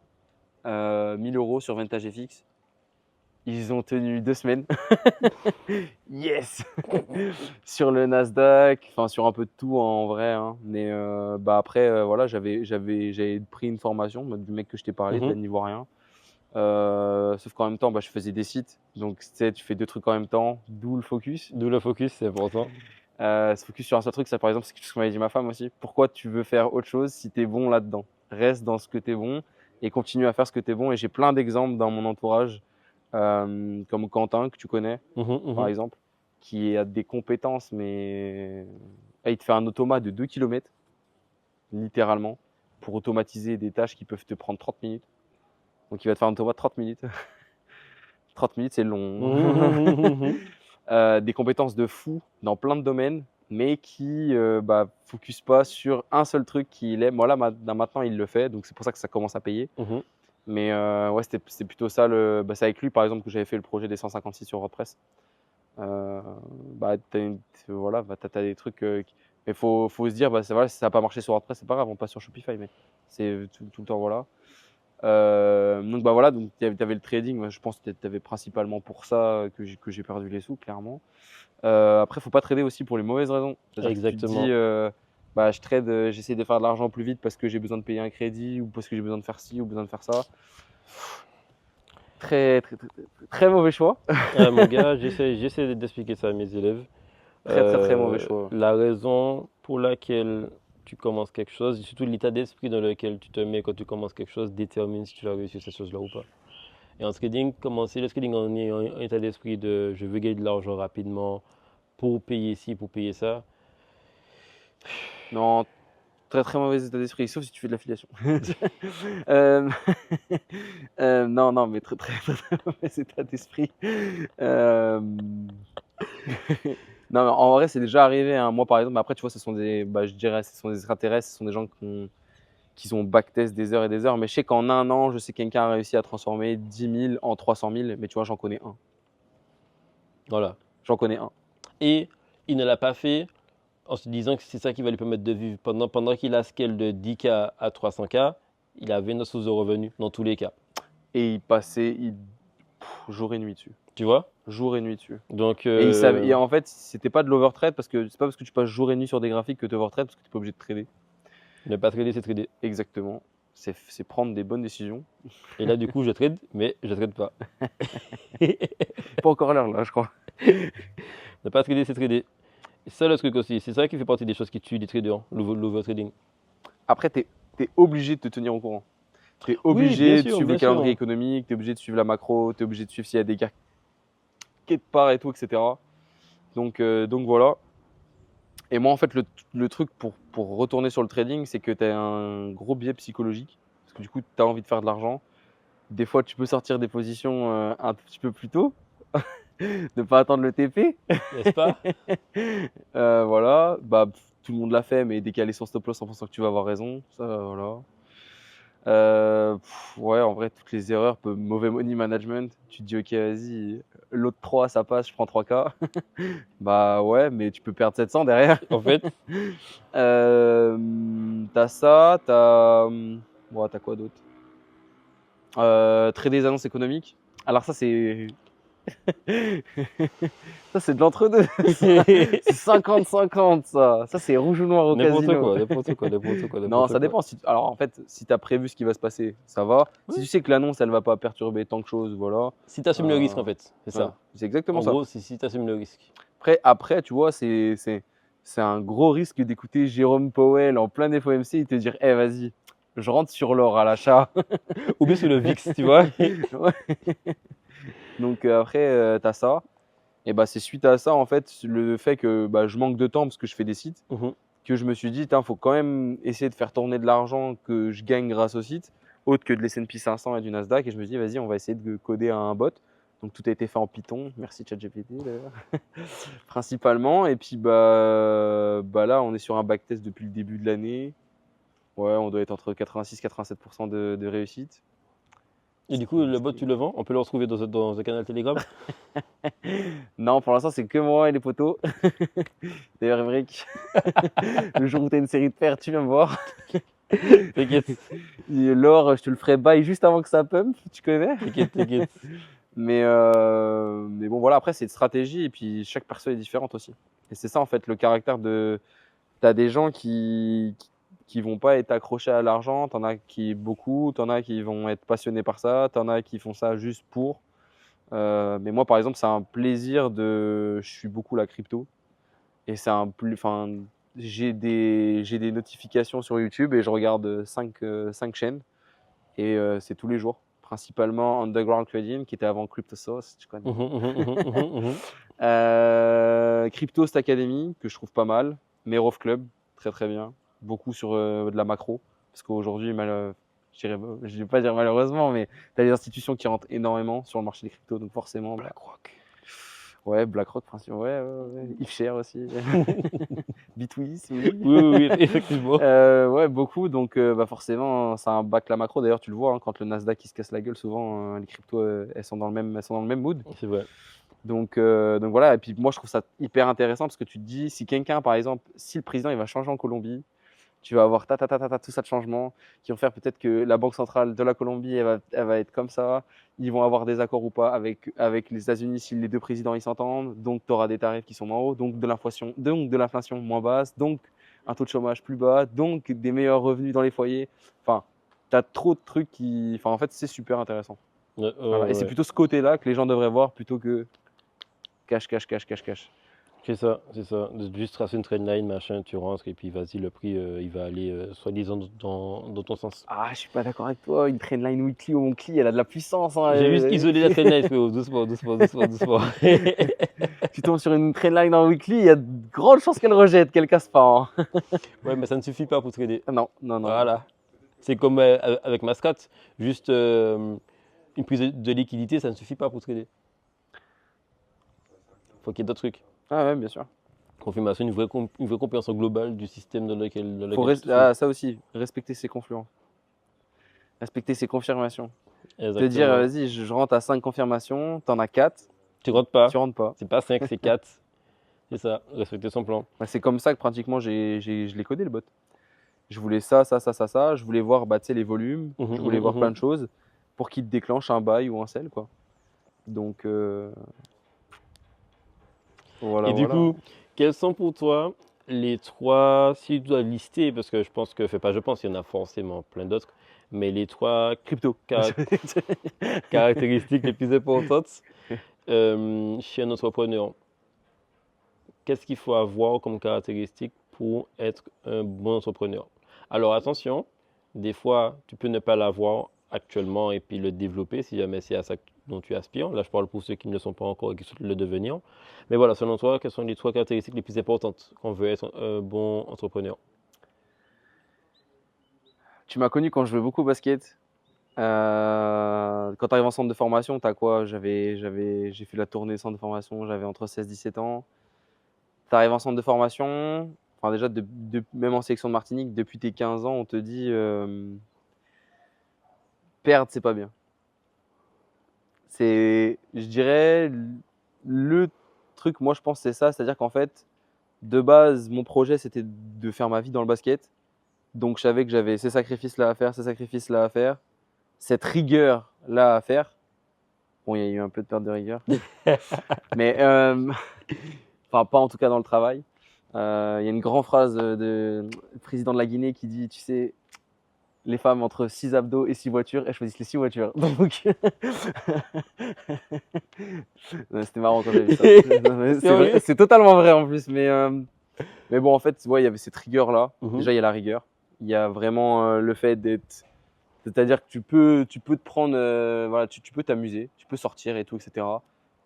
1000 euros sur Vintage FX. Ils ont tenu 2 semaines. Yes. Sur le Nasdaq, enfin sur un peu de tout en vrai, hein. Mais bah après, voilà, j'avais pris une formation du mec que je t'ai parlé, de Mhm. la Ivoirien. Sauf qu'en même temps, bah, je faisais des sites. Donc tu sais, tu fais 2 trucs en même temps, d'où le focus. D'où le focus, c'est important. Se focus sur un seul truc, ça par exemple, c'est ce que m'avait dit ma femme aussi. Pourquoi tu veux faire autre chose si tu es bon là-dedans? Reste dans ce que tu es bon et continue à faire ce que tu es bon. Et j'ai plein d'exemples dans mon entourage, comme Quentin, que tu connais, Mhm, par mhm. exemple, qui a des compétences, mais ah, il te fait un automat de 2 km, littéralement, pour automatiser des tâches qui peuvent te prendre 30 minutes. Donc il va te faire un automat de 30 minutes. 30 minutes, c'est long. Mhm, mhm, mhm. Des compétences de fou dans plein de domaines, mais qui bah, focus pas sur un seul truc qu'il aime. Voilà, maintenant il le fait, donc c'est pour ça que ça commence à payer. Mhm. Mais ouais, c'était plutôt ça. Bah, c'est avec lui, par exemple, que j'avais fait le projet des 156 sur WordPress. Bah, voilà, bah, t'as des trucs. Mais faut se dire, bah, voilà, si ça n'a pas marché sur WordPress, c'est pas grave, on passe sur Shopify. Mais c'est tout le temps, voilà. Donc bah voilà, donc tu avais le trading. Moi, je pense que tu avais principalement pour ça que j'ai perdu les sous, clairement. Après, faut pas trader aussi pour les mauvaises raisons. C'est-à-dire que tu te dis, Exactement. bah, je trade, j'essaie de faire de l'argent plus vite parce que j'ai besoin de payer un crédit ou parce que j'ai besoin de faire ci ou besoin de faire ça. Très, très, très, très, très mauvais choix. Mon gars, j'essaie d'expliquer ça à mes élèves. Très, très, très mauvais choix. La raison pour laquelle tu commences quelque chose, et surtout l'état d'esprit dans lequel tu te mets quand tu commences quelque chose, détermine si tu vas réussir cette chose-là ou pas. Et en trading, commencer le trading en ayant un état d'esprit de je veux gagner de l'argent rapidement pour payer ci, pour payer ça. Non, très très mauvais état d'esprit, sauf si tu fais de l'affiliation. Euh, non, mais très très très, très mauvais état d'esprit. Euh, Non, mais en vrai, c'est déjà arrivé. Hein. Moi, par exemple, après, tu vois, ce sont des, bah, je dirais, ce sont des extraterrestres, ce sont des gens qui ont backtest des heures et des heures. Mais je sais qu'en un an, je sais que quelqu'un a réussi à transformer 10 000 en 300 000. Mais tu vois, j'en connais un. Voilà. J'en connais un. Et il ne l'a pas fait en se disant que c'est ça qui va lui permettre de vivre. Pendant qu'il a scale de 10K à 300K, il avait une source de revenus dans tous les cas. Et il passait jour et nuit dessus. Tu vois? Jour et nuit dessus. Donc, Et, il savait, et en fait, c'était pas de l'overtrade parce que c'est pas parce que tu passes jour et nuit sur des graphiques que tu overtrade parce que tu n'es pas obligé de trader. ne pas trader, c'est trader. Exactement. C'est prendre des bonnes décisions. Et là, du coup, je trade, mais je trade pas. Pas encore l'heure là, je crois. Ne pas trader, c'est trader. Et ça, le truc aussi, c'est ça qui fait partie des choses qui tuent les traders, l'overtrading. Après, tu es obligé de te tenir au courant. Tu es obligé de suivre le calendrier sûr. économique, tu es obligé de suivre la macro, tu es obligé de suivre s'il y a des gars qui part et tout, etc. Donc voilà. Et moi, en fait, le truc pour retourner sur le trading, c'est que tu as un gros biais psychologique. Parce que du coup, tu as envie de faire de l'argent. Des fois, tu peux sortir des positions un tout petit peu plus tôt. Ne pas attendre le TP. N'est-ce pas? Voilà. Bah, tout le monde l'a fait, mais décaler son stop loss en pensant que tu vas avoir raison. Ça, voilà. Ouais, en vrai, toutes les erreurs, mauvais money management. Tu te dis, ok, vas-y, l'autre 3, ça passe, je prends 3K. Bah ouais, mais tu peux perdre 700 derrière. En fait, T'as ça, t'as. Bon, t'as quoi d'autre? Trader des annonces économiques. Alors, ça, c'est. Ça, c'est de l'entre-deux. C'est 50-50, ça. Ça, c'est rouge ou noir au n'importe casino. quoi, n'importe quoi, n'importe quoi. Non, ça dépend. Alors, en fait, si tu as prévu ce qui va se passer, ça va. Oui. Si tu sais que l'annonce, elle va pas perturber tant de choses, voilà. Si tu assumes le risque, en fait, c'est ça. Ouais, c'est exactement En ça. gros, c'est si tu assumes le risque. Après, tu vois, c'est un gros risque d'écouter Jérôme Powell en plein FOMC et te dire, eh, vas-y, je rentre sur l'or à l'achat. Ou bien sur le VIX, tu vois. Ouais. Donc, après, tu as ça. Et bah, c'est suite à ça, en fait, le fait que bah, je manque de temps parce que je fais des sites, que je me suis dit, il faut quand même essayer de faire tourner de l'argent que je gagne grâce au site, autre que de l'S&P 500 et du Nasdaq. Et je me dis, vas-y, on va essayer de coder un bot. Donc tout a été fait en Python. Merci ChatGPT d'ailleurs. Principalement. Et puis bah là, on est sur un backtest depuis le début de l'année. Ouais, on doit être entre 86-87% de réussite. Et du coup, le bot, tu le vends? On peut le retrouver dans un canal Telegram? Non, pour l'instant, c'est que moi et les potos. D'ailleurs, Emmerich, le jour où tu as une série de paires, tu viens me voir. T'inquiète. L'or, je te le ferai buy juste avant que ça pump, tu connais. T'inquiète. Mais bon, voilà, après, c'est une stratégie et puis chaque personne est différente aussi. Et c'est ça, en fait, le caractère de. Tu as des gens qui vont pas être accrochés à l'argent, t'en as qui beaucoup, t'en as qui vont être passionnés par ça, t'en as qui font ça juste pour. Mais moi, par exemple, c'est un plaisir je suis beaucoup la crypto. Et c'est enfin, j'ai des notifications sur YouTube et je regarde 5 chaînes. Et c'est tous les jours. Principalement Underground Trading, qui était avant CryptoSauce, tu connais. Cryptost Academy, que je trouve pas mal. Merov Club, très très bien. Beaucoup sur de la macro. Parce qu'aujourd'hui, je ne vais pas dire malheureusement, mais tu as des institutions qui rentrent énormément sur le marché des cryptos. Donc forcément, BlackRock. Ouais, BlackRock, principalement. Ouais. Ifshare aussi. Bitwise, oui. Oui, effectivement. Ouais, beaucoup. Donc forcément, ça back la macro. D'ailleurs, tu le vois, hein, quand le Nasdaq il se casse la gueule, souvent les cryptos elles sont dans le même mood. C'est vrai. Donc voilà. Et puis moi, je trouve ça hyper intéressant parce que tu te dis, si quelqu'un, par exemple, si le président il va changer en Colombie, tu vas avoir tout ça de changements qui vont faire peut-être que la Banque centrale de la Colombie, elle va être comme ça. Ils vont avoir des accords ou pas avec les États-Unis si les deux présidents ils s'entendent. Donc, tu auras des tarifs qui sont moins hauts, donc de l'inflation moins basse, donc un taux de chômage plus bas, donc des meilleurs revenus dans les foyers. Enfin, tu as trop de trucs Enfin, en fait, c'est super intéressant. Voilà. Et c'est plutôt ce côté-là que les gens devraient voir plutôt que cash. C'est ça, c'est ça. Juste tracer une trendline, machin, tu rentres et puis vas-y, le prix, il va aller soi-disant dans ton sens. Ah, je suis pas d'accord avec toi. Une trendline weekly ou monthly, elle a de la puissance, hein. J'ai juste isolé la trendline, frérot. Doucement, doucement, doucement, doucement. Tu tombes sur une trendline en weekly, il y a de grandes chances qu'elle rejette, qu'elle casse pas, hein. Ouais, mais ça ne suffit pas pour trader. Non, non, non. Voilà. C'est comme avec Mascat, juste une prise de liquidité, ça ne suffit pas pour trader. Faut qu'il y ait d'autres trucs. Ah ouais, bien sûr. Confirmation, une vraie compréhension globale du système dans lequel tu te Ah, ça aussi, respecter ses confluents. Respecter ses confirmations. trouves. Te dire, Exactement. vas-y, je rentre à 5 confirmations, t'en as 4, Tu rentres pas. tu rentres pas. C'est pas 5, c'est 4. C'est ça, respecter son plan. Bah, c'est comme ça que pratiquement je l'ai codé le bot. Je voulais ça, ça, ça, ça, ça. Je voulais voir bah, tu sais, les volumes, je voulais voir plein de choses pour qu'il te déclenche un buy ou un sell, quoi. Donc, voilà. Et du voilà. coup, quels sont pour toi les trois, si tu dois lister, parce que je pense que, je pense qu'il y en a forcément plein d'autres, mais les trois Crypto. caractéristiques les plus importantes chez un entrepreneur. Qu'est-ce qu'il faut avoir comme caractéristique pour être un bon entrepreneur? Alors attention, des fois, tu peux ne pas l'avoir actuellement et puis le développer si jamais c'est à ça dont tu aspires. Là, je parle pour ceux qui ne le sont pas encore et qui souhaitent le devenir. Mais voilà, selon toi, quelles sont les trois caractéristiques les plus importantes quand on veut être un bon entrepreneur? Tu m'as connu quand je jouais beaucoup au basket. Quand tu arrives en centre de formation, tu as quoi? J'ai fait la tournée centre de formation, j'avais entre 16 et 17 ans. Tu arrives en centre de formation, enfin déjà, même en sélection de Martinique, depuis tes 15 ans, on te dit perdre, c'est pas bien. C'est, je dirais, le truc, moi je pense, c'est ça. C'est-à-dire qu'en fait, de base, mon projet, c'était de faire ma vie dans le basket. Donc je savais que j'avais ces sacrifices-là à faire, ces sacrifices-là à faire, cette rigueur-là à faire. Bon, il y a eu un peu de perte de rigueur. Mais, enfin, pas en tout cas dans le travail. Il y a une grande phrase de président de la Guinée qui dit, tu sais, les femmes entre 6 abdos et 6 voitures, elles choisissent les 6 voitures. Donc, c'était marrant quand j'ai vu ça. C'est totalement vrai en plus. Mais bon, en fait, ouais, il y avait cette rigueur-là. Déjà, il y a la rigueur. Il y a vraiment le fait d'être. C'est-à-dire que tu peux te prendre. Voilà, tu peux t'amuser, tu peux sortir et tout, etc.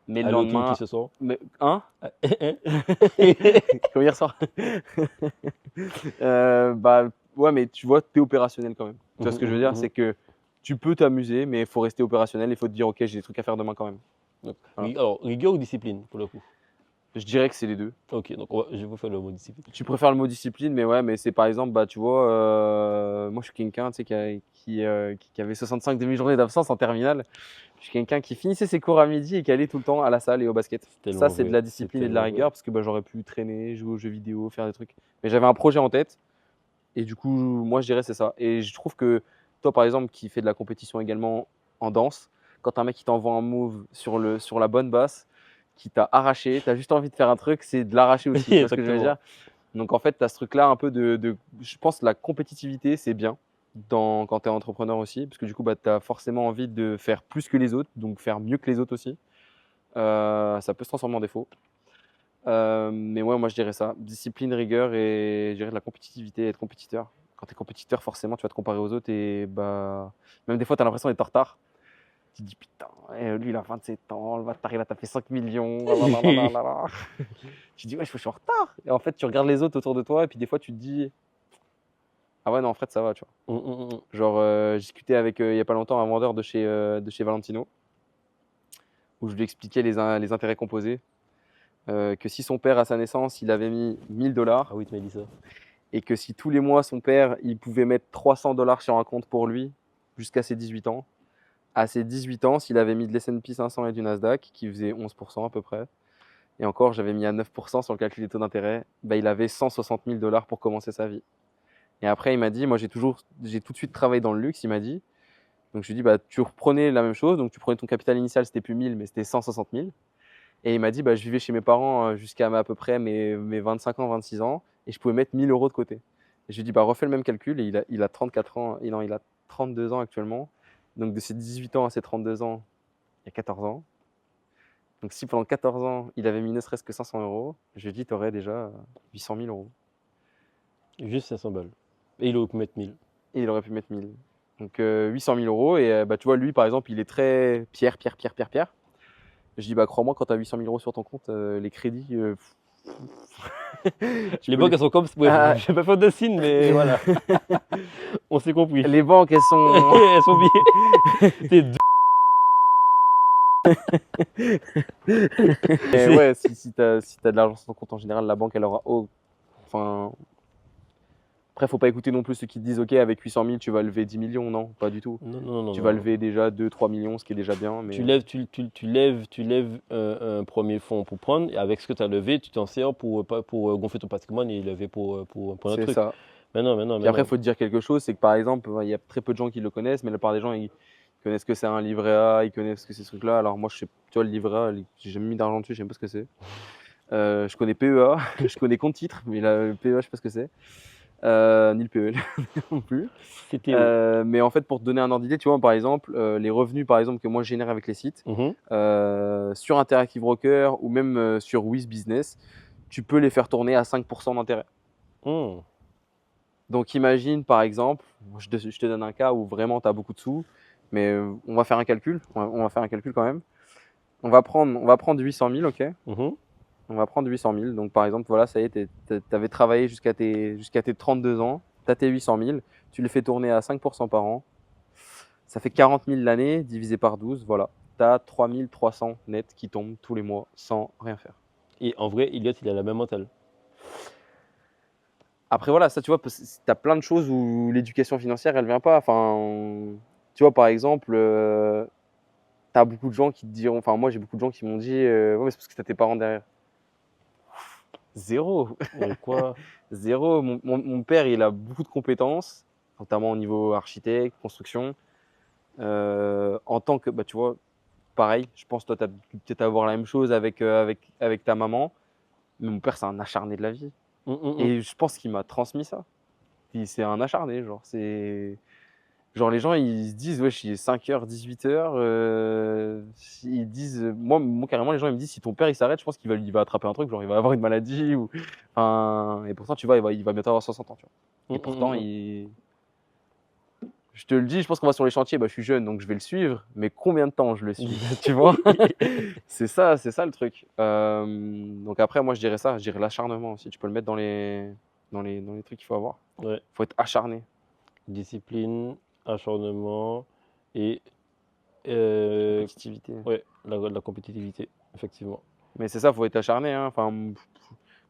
Mais le Allô, lendemain. qui ce soir? Mais, hein? Comme hier soir. Bah, ouais, mais tu vois, tu es opérationnel quand même. Tu vois ce que je veux dire? C'est que tu peux t'amuser, mais il faut rester opérationnel. Il faut te dire, ok, j'ai des trucs à faire demain quand même. Donc, Voilà. alors, rigueur ou discipline pour le coup? Je dirais que c'est les deux. Ok, donc je vais vous faire le mot discipline. Tu préfères le mot discipline, mais ouais, mais c'est par exemple, bah, tu vois, moi je suis quelqu'un tu sais, qui avait 65 demi-journées d'absence en terminale. Je suis quelqu'un qui finissait ses cours à midi et qui allait tout le temps à la salle et au basket. Ça, c'est de la discipline et de la rigueur parce que bah, j'aurais pu traîner, jouer aux jeux vidéo, faire des trucs. Mais j'avais un projet en tête et du coup, moi je dirais c'est ça. Et je trouve que toi, par exemple, qui fais de la compétition également en danse, quand un mec qui t'envoie un move sur la bonne basse, qui t'a arraché, tu as juste envie de faire un truc, c'est de l'arracher aussi. Tu vois ce que je veux dire? Donc en fait, tu as ce truc-là un peu je pense que la compétitivité, c'est bien quand tu es entrepreneur aussi, parce que du coup, bah, tu as forcément envie de faire plus que les autres, donc faire mieux que les autres aussi. Ça peut se transformer en défaut. Mais ouais, moi je dirais ça. Discipline, rigueur et je dirais de la compétitivité, être compétiteur. Quand tu es compétiteur, forcément, tu vas te comparer aux autres et bah, même des fois, tu as l'impression d'être en retard. Tu te dis putain, lui il a 27 ans, le bâtard il a tapé 5 millions. Tu te dis ouais, je suis en retard. Et en fait, tu regardes les autres autour de toi et puis des fois tu te dis ah ouais, non, en fait ça va, tu vois. Genre, j'ai discuté avec il y a pas longtemps un vendeur de chez Valentino où je lui expliquais les intérêts composés. Que si son père à sa naissance il avait mis 1000 $. Ah oui, tu m'as dit ça. Et que si tous les mois son père il pouvait mettre 300 $ sur un compte pour lui jusqu'à ses 18 ans. À ses 18 ans, s'il avait mis de l'S&P 500 et du Nasdaq, qui faisait 11% à peu près, et encore, j'avais mis à 9% sur le calcul des taux d'intérêt, bah, il avait 160 000 $ pour commencer sa vie. Et après, il m'a dit, moi j'ai tout de suite travaillé dans le luxe, il m'a dit. Donc je lui ai dit, bah, tu reprenais la même chose, donc tu prenais ton capital initial, c'était plus 1000, mais c'était 160 000. Et il m'a dit, bah, je vivais chez mes parents jusqu'à à peu près mes 25 ans, 26 ans, et je pouvais mettre 1000 € de côté. Et je lui ai dit, bah, refais le même calcul, et il a 34 ans, non, il a 32 ans actuellement. Donc de ses 18 ans à ses 32 ans, il y a 14 ans. Donc si pendant 14 ans, il avait mis ne serait-ce que 500 euros, je lui ai dit, tu aurais déjà 800 000 euros. Juste 500 balles. Et il aurait pu mettre 1000. Et il aurait pu mettre 1000. Donc 800 000 euros. Et tu vois, lui, par exemple, il est très Pierre. Je dis, crois-moi, quand tu as 800 000 euros sur ton compte, les crédits. Les banques, elles sont comme. Ouais, je vais pas faire de signe, mais voilà. On s'est compris. Les banques, elles sont. Elles sont bien. T'es deux. Et ouais, si t'as de l'argent sur ton compte, en général, la banque, elle aura. Enfin. Après, faut pas écouter non plus ceux qui te disent, OK, avec 800 000, tu vas lever 10 millions. Non, pas du tout. Non. Tu vas lever déjà 2-3 millions, ce qui est déjà bien. Mais... Tu lèves un premier fonds pour prendre, et avec ce que tu as levé, tu t'en sers pour gonfler ton patrimoine et lever pour un autre truc. C'est ça. Mais non. Puis après, il faut te dire quelque chose, c'est que par exemple, il y a très peu de gens qui le connaissent, mais la plupart des gens, ils connaissent que c'est un livret A, ils connaissent que c'est ce truc-là. Alors moi, je sais, tu vois, le livret A, j'ai jamais mis d'argent dessus, je sais même pas ce que c'est. Je connais PEA, je connais compte titre, mais le PEA, je sais pas ce que c'est. Ni le PEL non plus. Mais en fait, pour te donner un ordre d'idée, tu vois, par exemple, les revenus par exemple, que moi je génère avec les sites, sur Interactive Broker ou même sur Wiz Business, tu peux les faire tourner à 5% d'intérêt. Donc imagine par exemple, je te donne un cas où vraiment tu as beaucoup de sous, mais on va faire un calcul, on va faire un calcul quand même. On va prendre 800 000, ok. On va prendre 800 000. Donc, par exemple, voilà, ça y est, tu avais travaillé jusqu'à tes 32 ans. Tu as tes 800 000. Tu les fais tourner à 5% par an. Ça fait 40 000 l'année, divisé par 12. Voilà. Tu as 3 300 net qui tombent tous les mois sans rien faire. Et en vrai, Elliot, il a la même mentale. Après, voilà, ça, tu vois, tu as plein de choses où l'éducation financière, elle vient pas. Enfin, tu vois, par exemple, tu as beaucoup de gens qui te diront, enfin, moi, j'ai beaucoup de gens qui m'ont dit, ouais, mais c'est parce que tu as tes parents derrière. Zéro. Quoi? Zéro. Mon père, il a beaucoup de compétences, notamment au niveau architecte, construction. En tant que, tu vois, pareil, je pense que toi, tu as peut-être avoir la même chose avec ta maman. Mais mon père, c'est un acharné de la vie. Et je pense qu'il m'a transmis ça. C'est un acharné, genre. Genre, les gens, ils se disent, ouais, je suis 5h, 18h. Ils disent, moi, carrément, les gens, ils me disent, si ton père, il s'arrête, je pense qu'il va attraper un truc, genre, il va avoir une maladie. Et pourtant, tu vois, il va bientôt avoir 60 ans, tu vois. Et pourtant, je te le dis, je pense qu'on va sur les chantiers, je suis jeune, donc je vais le suivre. Mais combien de temps je le suis, tu vois? C'est ça le truc. Donc après, moi, je dirais l'acharnement aussi. Tu peux le mettre dans les trucs qu'il faut avoir. Ouais. Faut être acharné. Discipline, acharnement et compétitivité. Ouais, la compétitivité, effectivement. Mais c'est ça, faut être acharné. Hein. Enfin,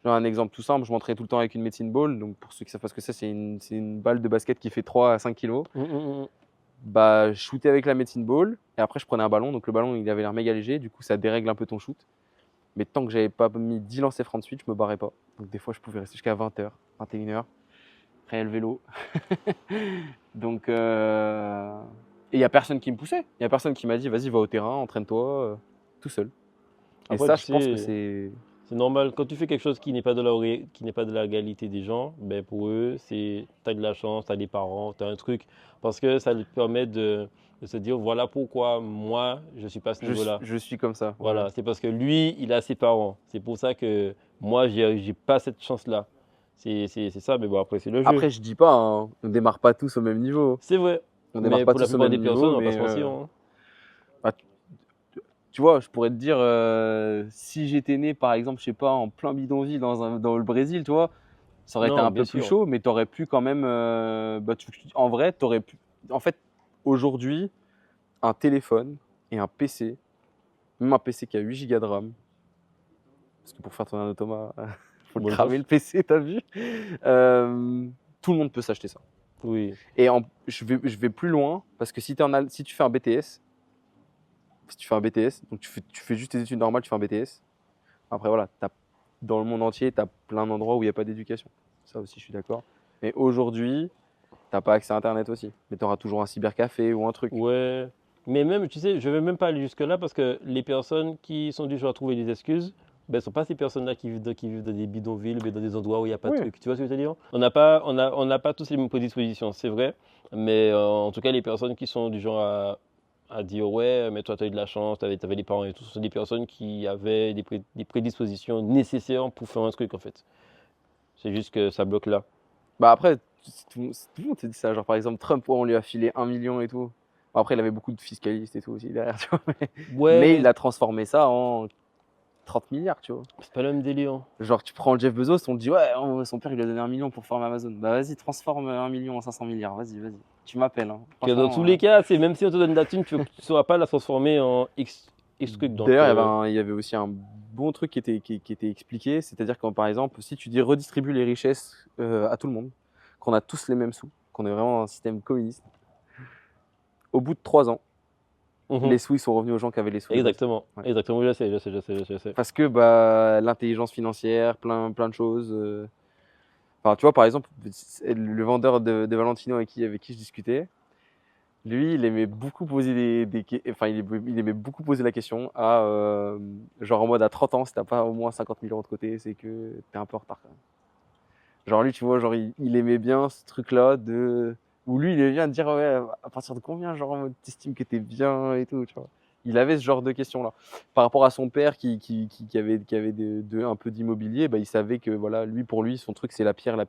j'ai un exemple tout simple. Je m'entraînais tout le temps avec une medicine ball. Donc pour ceux qui savent pas ce que c'est une balle de basket qui fait 3 à 5 kilos. Je shootais avec la medicine ball et après je prenais un ballon. Donc le ballon, il avait l'air méga léger. Du coup, ça dérègle un peu ton shoot. Mais tant que j'avais pas mis 10 lancers francs de suite, je me barrais pas. Donc des fois, je pouvais rester jusqu'à 20h, 21h. Après le vélo. Donc, et il n'y a personne qui me poussait. Il n'y a personne qui m'a dit, vas-y, va au terrain, entraîne-toi, tout seul. Après, et ça, je pense que c'est... C'est normal. Quand tu fais quelque chose qui n'est pas de la réalité des gens, ben pour eux, tu as de la chance, tu as des parents, tu as un truc. Parce que ça leur permet de se dire, voilà pourquoi moi, je ne suis pas à ce niveau-là. Je suis comme ça. Voilà, ouais. C'est parce que lui, il a ses parents. C'est pour ça que moi, j'ai pas cette chance-là. C'est ça, mais bon, après, c'est le jeu. Après, je dis pas, hein, on démarre pas tous au même niveau. C'est vrai. On démarre pas tous au même niveau. Personnes, on va pas se mentir. Tu vois, je pourrais te dire, si j'étais né, par exemple, je sais pas, en plein bidonville dans le Brésil, tu vois, ça aurait été un peu plus chaud, mais tu aurais pu quand même. En vrai, tu aurais pu. En fait, aujourd'hui, un téléphone et un PC, même un PC qui a 8 Go de RAM, parce que pour faire tourner un automat, il faut le cramer le PC, t'as vu? Tout le monde peut s'acheter ça. Oui. Et je vais plus loin, parce que si tu fais un BTS, donc tu fais juste tes études normales, tu fais un BTS. Après, voilà, dans le monde entier, tu as plein d'endroits où il n'y a pas d'éducation. Ça aussi, je suis d'accord. Mais aujourd'hui, tu n'as pas accès à Internet aussi. Mais tu auras toujours un cybercafé ou un truc. Ouais. Mais même, tu sais, je ne vais même pas aller jusque-là parce que les personnes qui sont du genre à trouver des excuses, ne sont pas ces personnes-là qui vivent dans des bidonvilles, mais dans des endroits où il n'y a pas de truc. Tu vois ce que je veux dire? On n'a pas tous les mêmes prédispositions, c'est vrai. Mais en tout cas, les personnes qui sont du genre à dire ouais, mais toi, tu as eu de la chance, tu avais des parents et tout. Ce sont des personnes qui avaient des prédispositions nécessaires pour faire un truc, en fait. C'est juste que ça bloque là. Bah après, tout le monde te dit ça. Genre par exemple, Trump, ouais, on lui a filé 1 million et tout. Bon, après, il avait beaucoup de fiscalistes et tout aussi derrière, tu vois. Ouais, Mais mais il a transformé ça en 30 milliards, tu vois. c'est pas le même délire, hein. Genre, tu prends Jeff Bezos, on te dit, ouais, son père, il lui a donné 1 million pour former Amazon. Bah vas-y, transforme 1 million en 500 milliards. Vas-y, vas-y. Tu m'appelles, hein. Que dans tous Franchement, les cas, c'est même si on te donne de la thune, tu ne sauras pas la transformer en X truc. Donc, D'ailleurs, il y avait aussi un bon truc qui était expliqué. C'est-à-dire quand, par exemple, si tu dis redistribue les richesses à tout le monde, qu'on a tous les mêmes sous, qu'on est vraiment un système communiste, au bout de 3 ans, les sous ils sont revenus aux gens qui avaient les sous. Exactement, Ouais. exactement, je sais. Parce que bah, l'intelligence financière, plein de choses. Enfin, tu vois, par exemple, le vendeur de Valentino avec qui je discutais, lui, il aimait beaucoup poser enfin, il aimait beaucoup poser la question à, genre en mode à 30 ans, si t'as pas au moins 50 000 euros de côté, c'est que t'es un peu en retard quand même. Genre lui, tu vois, genre il aimait bien ce truc-là où lui, il aimait bien dire, ouais, à partir de combien, genre, en mode, t'estimes que t'es bien et tout, tu vois. Il avait ce genre de questions-là. Par rapport à son père qui avait un peu d'immobilier, bah, il savait que, voilà, pour lui, son truc, c'est la pierre. Mais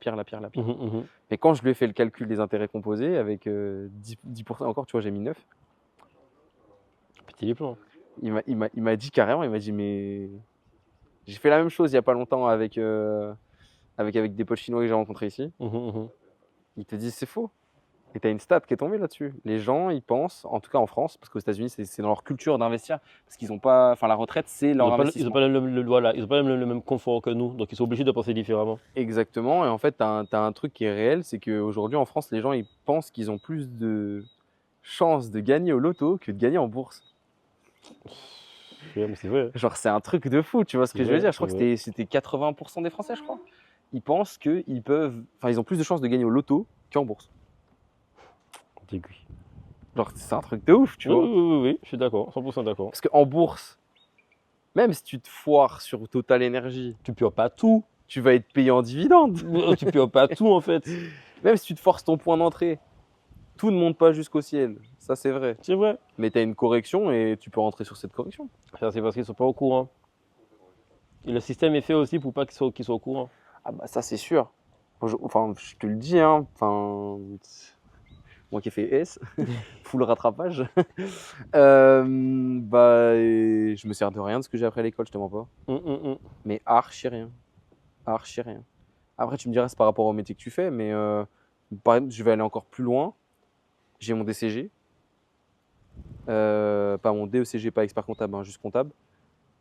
quand je lui ai fait le calcul des intérêts composés, avec 10% encore, tu vois, j'ai mis 9. Petit les plans. Il m'a dit carrément, il m'a dit, mais j'ai fait la même chose il y a pas longtemps avec des potes chinois que j'ai rencontrés ici. Ils te disent, c'est faux. Et tu as une stat qui est tombée là-dessus. Les gens, ils pensent, en tout cas en France, parce qu'aux États-Unis, c'est dans leur culture d'investir, parce qu'ils n'ont pas. Enfin, la retraite, c'est leur investissement. Ils n'ont pas voilà, ils ont pas le même confort que nous, donc ils sont obligés de penser différemment. Exactement. Et en fait, tu as, un truc qui est réel, c'est qu'aujourd'hui en France, les gens, ils pensent qu'ils ont plus de chances de gagner au loto que de gagner en bourse. Ouais, mais c'est vrai. Genre, c'est un truc de fou, tu vois ce que je veux dire? Je crois C'est que c'était 80% des Français, je crois. Ils pensent qu'ils peuvent. Enfin, ils ont plus de chances de gagner au loto qu'en bourse. Aiguille. Genre, c'est un truc de ouf, tu vois. Oui, je suis d'accord, 100% d'accord. Parce qu'en bourse, même si tu te foires sur Total Energy, Tu pures pas tout. tu vas être payé en dividende. Tu pures pas tout en fait. Même si tu te forces ton point d'entrée, tout ne monte pas jusqu'au ciel. Ça, c'est vrai. C'est vrai. Mais tu as une correction et tu peux rentrer sur cette correction. Ça, c'est parce qu'ils sont pas au courant. Et le système est fait aussi pour pas qu'ils soient au courant. Ah bah ça, c'est sûr. Enfin, je te le dis, hein. Enfin, moi qui ai fait S, full rattrapage. Bah, je me sers de rien de ce que j'ai appris à l'école, je te mens pas. Mais archi rien. Archi rien. Après, tu me diras, c'est par rapport au métier que tu fais, mais par exemple, je vais aller encore plus loin. J'ai mon DCG. Pas mon DECG, pas expert comptable, hein, juste comptable.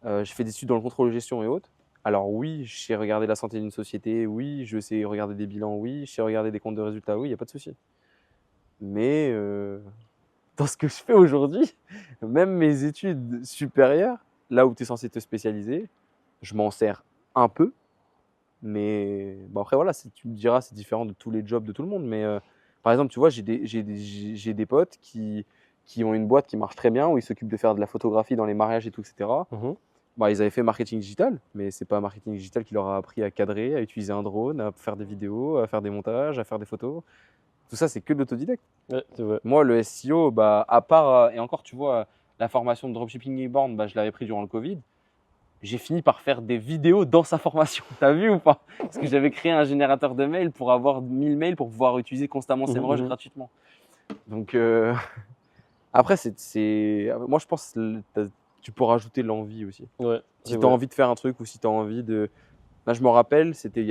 J'ai fait des études dans le contrôle de gestion et autres. Alors oui, je sais regarder la santé d'une société, oui, je sais regarder des bilans, oui, je sais regarder des comptes de résultats, oui, il n'y a pas de souci. Mais dans ce que je fais aujourd'hui, même mes études supérieures, là où tu es censé te spécialiser, je m'en sers un peu. Mais bon, après, voilà, tu me diras, c'est différent de tous les jobs de tout le monde. Mais par exemple, tu vois, j'ai des potes qui ont une boîte qui marche très bien, où ils s'occupent de faire de la photographie dans les mariages et tout, etc. Bah, ils avaient fait marketing digital, mais c'est pas marketing digital qui leur a appris à cadrer, à utiliser un drone, à faire des vidéos, à faire des montages, à faire des photos. Tout ça, c'est que de l'autodidacte. Ouais, c'est vrai. Moi, le SEO, bah, à part, et encore, tu vois, la formation de dropshipping inbound, bah, je l'avais pris durant le Covid. J'ai fini par faire des vidéos dans sa formation. T'as vu ou pas? Parce que j'avais créé un générateur de mails pour avoir 1000 mails pour pouvoir utiliser constamment SEMrush gratuitement. Donc, après, moi, je pense que tu peux rajouter l'envie aussi. Ouais, si tu as envie de faire un truc ou si tu as envie de. Là, je me rappelle, c'était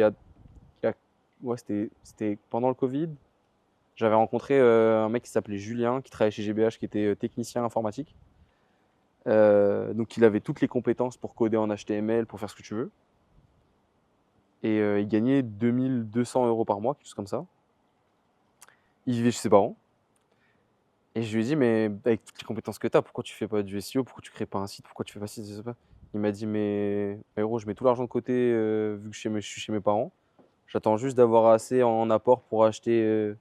ouais, c'était pendant le Covid. J'avais rencontré un mec qui s'appelait Julien, qui travaillait chez GBH, qui était technicien informatique. Donc, il avait toutes les compétences pour coder en HTML, pour faire ce que tu veux. Et il gagnait 2200 euros par mois, quelque chose comme ça. Il vivait chez ses parents. Et je lui ai dit, mais avec toutes les compétences que tu as, pourquoi tu fais pas du SEO? Pourquoi tu crées pas un site? Pourquoi tu fais pas ci, ça, ça? Il m'a dit, mais héros, je mets tout l'argent de côté vu que je suis chez mes parents. J'attends juste d'avoir assez en apport pour acheter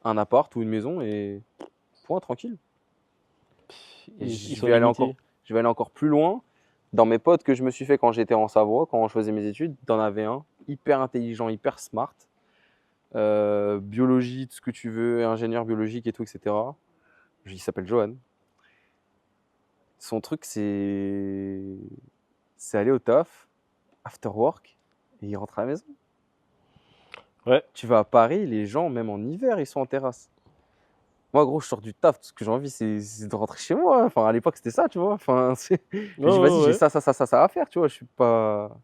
un appart ou une maison et point, tranquille. Et je vais aller encore plus loin. Dans mes potes que je me suis fait quand j'étais en Savoie, quand je faisais mes études, t'en avais un hyper intelligent, hyper smart. Biologie, tout ce que tu veux, ingénieur biologique et tout, etc. Il s'appelle Johan. son truc, c'est aller au taf, after work, et il rentre à la maison. Ouais. Tu vas à Paris, les gens, même en hiver, ils sont en terrasse. Moi, gros, je sors du taf, tout ce que j'ai envie, c'est de rentrer chez moi. Enfin, à l'époque, c'était ça, tu vois. Enfin, je me dis, vas-y, j'ai Ouais. ça à faire, tu vois. Je suis pas.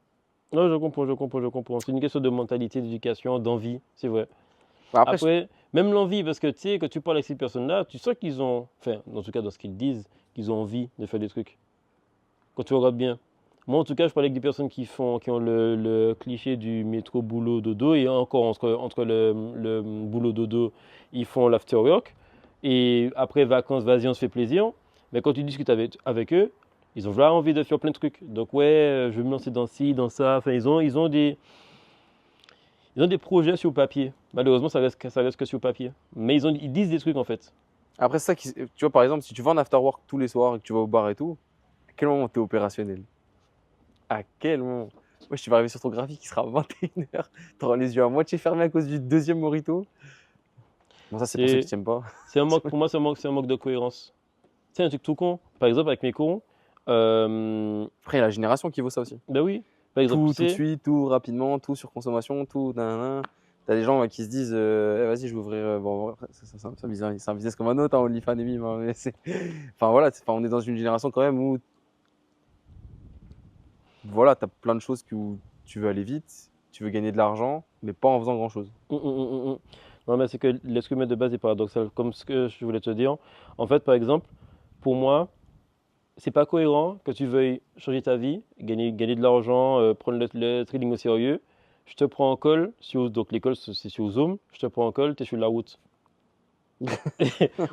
Non, je comprends. C'est une question de mentalité, d'éducation, d'envie, c'est vrai. Bah, après, Après, même l'envie, parce que tu sais, quand tu parles avec ces personnes-là, tu sens qu'ils ont, enfin, en tout cas dans ce qu'ils disent, qu'ils ont envie de faire des trucs. Quand tu regardes bien. Moi, en tout cas, je parlais avec des personnes qui ont le cliché du métro boulot dodo, et encore entre le boulot dodo, ils font l'after work, et après vacances, vas-y, on se fait plaisir. Mais quand tu discutes avec eux, ils ont vraiment envie de faire plein de trucs. Donc ouais, je vais me lancer dans ci, dans ça. Enfin, ils ont des projets sur papier. Malheureusement, ça reste que sur papier. Mais ils disent des trucs en fait. après ça, tu vois, par exemple, si tu vas en after work tous les soirs et que tu vas au bar et tout, à quel moment tu es opérationnel? À quel moment? Moi, je vais arriver sur ton graphique, il sera 21h. Tu auras les yeux à moitié fermés à cause du deuxième mojito. Bon, ça, c'est pour ceux qui C'est t'aiment pas. c'est un manque, pour moi, c'est un manque de cohérence. C'est un truc tout con. Par exemple, avec mes cours, Après, il y a la génération qui vaut ça aussi. ben oui, par exemple, tu Tout de sais, suite, tout rapidement, tout sur consommation, tout. Nanana. T'as des gens qui se disent vas-y, je vais ouvrir. Bon, après, c'est un business comme un autre, hein, OnlyFans et Mime. Hein, mais enfin, voilà, on est dans une génération quand même où voilà, t'as plein de choses où tu veux aller vite, tu veux gagner de l'argent, mais pas en faisant grand-chose. Non, mais c'est que l'être humain de base est paradoxal. Comme ce que je voulais te dire. En fait, par exemple, pour moi, c'est pas cohérent que tu veuilles changer ta vie, gagner de l'argent, prendre le trading au sérieux. Je te prends en call, donc l'école c'est sur Zoom, je te prends en call, tu es sur la route.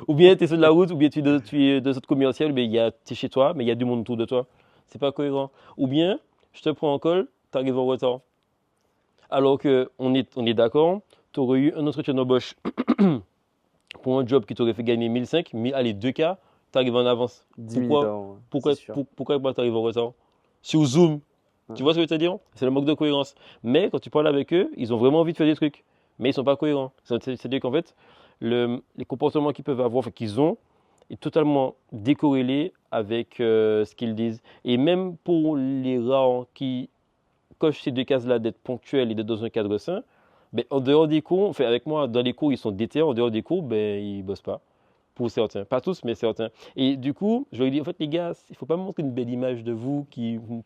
Ou bien tu es sur la route, ou bien tu es de cette commerciale, mais tu es chez toi, mais il y a du monde autour de toi. C'est pas cohérent. Ou bien, je te prends en call, tu arrives en retard. Alors on est d'accord, tu aurais eu un entretien d'embauche pour un job qui t'aurait fait gagner 1005, mais allez, 2K, tu arrives en avance. 10 minutes Pourquoi avant, ouais, c'est sûr. pourquoi tu arrives en retard? Sur Zoom, Ouais. tu vois ce que je veux te dire? C'est le manque de cohérence. Mais quand tu parles avec eux, ils ont vraiment envie de faire des trucs, mais ils sont pas cohérents. C'est-à-dire qu'en fait, les comportements qu'ils peuvent avoir, enfin qu'ils ont, est totalement décorrélé avec ce qu'ils disent. Et même pour les rares qui cochent ces deux cases-là d'être ponctuels et d'être dans un cadre sain, ben, en dehors des cours, enfin avec moi, dans les cours, ils sont déter, en dehors des cours, ben, ils bossent pas. Pour certains, pas tous, mais certains. Et du coup, je leur ai dit, en fait, les gars, il ne faut pas me montrer une belle image de vous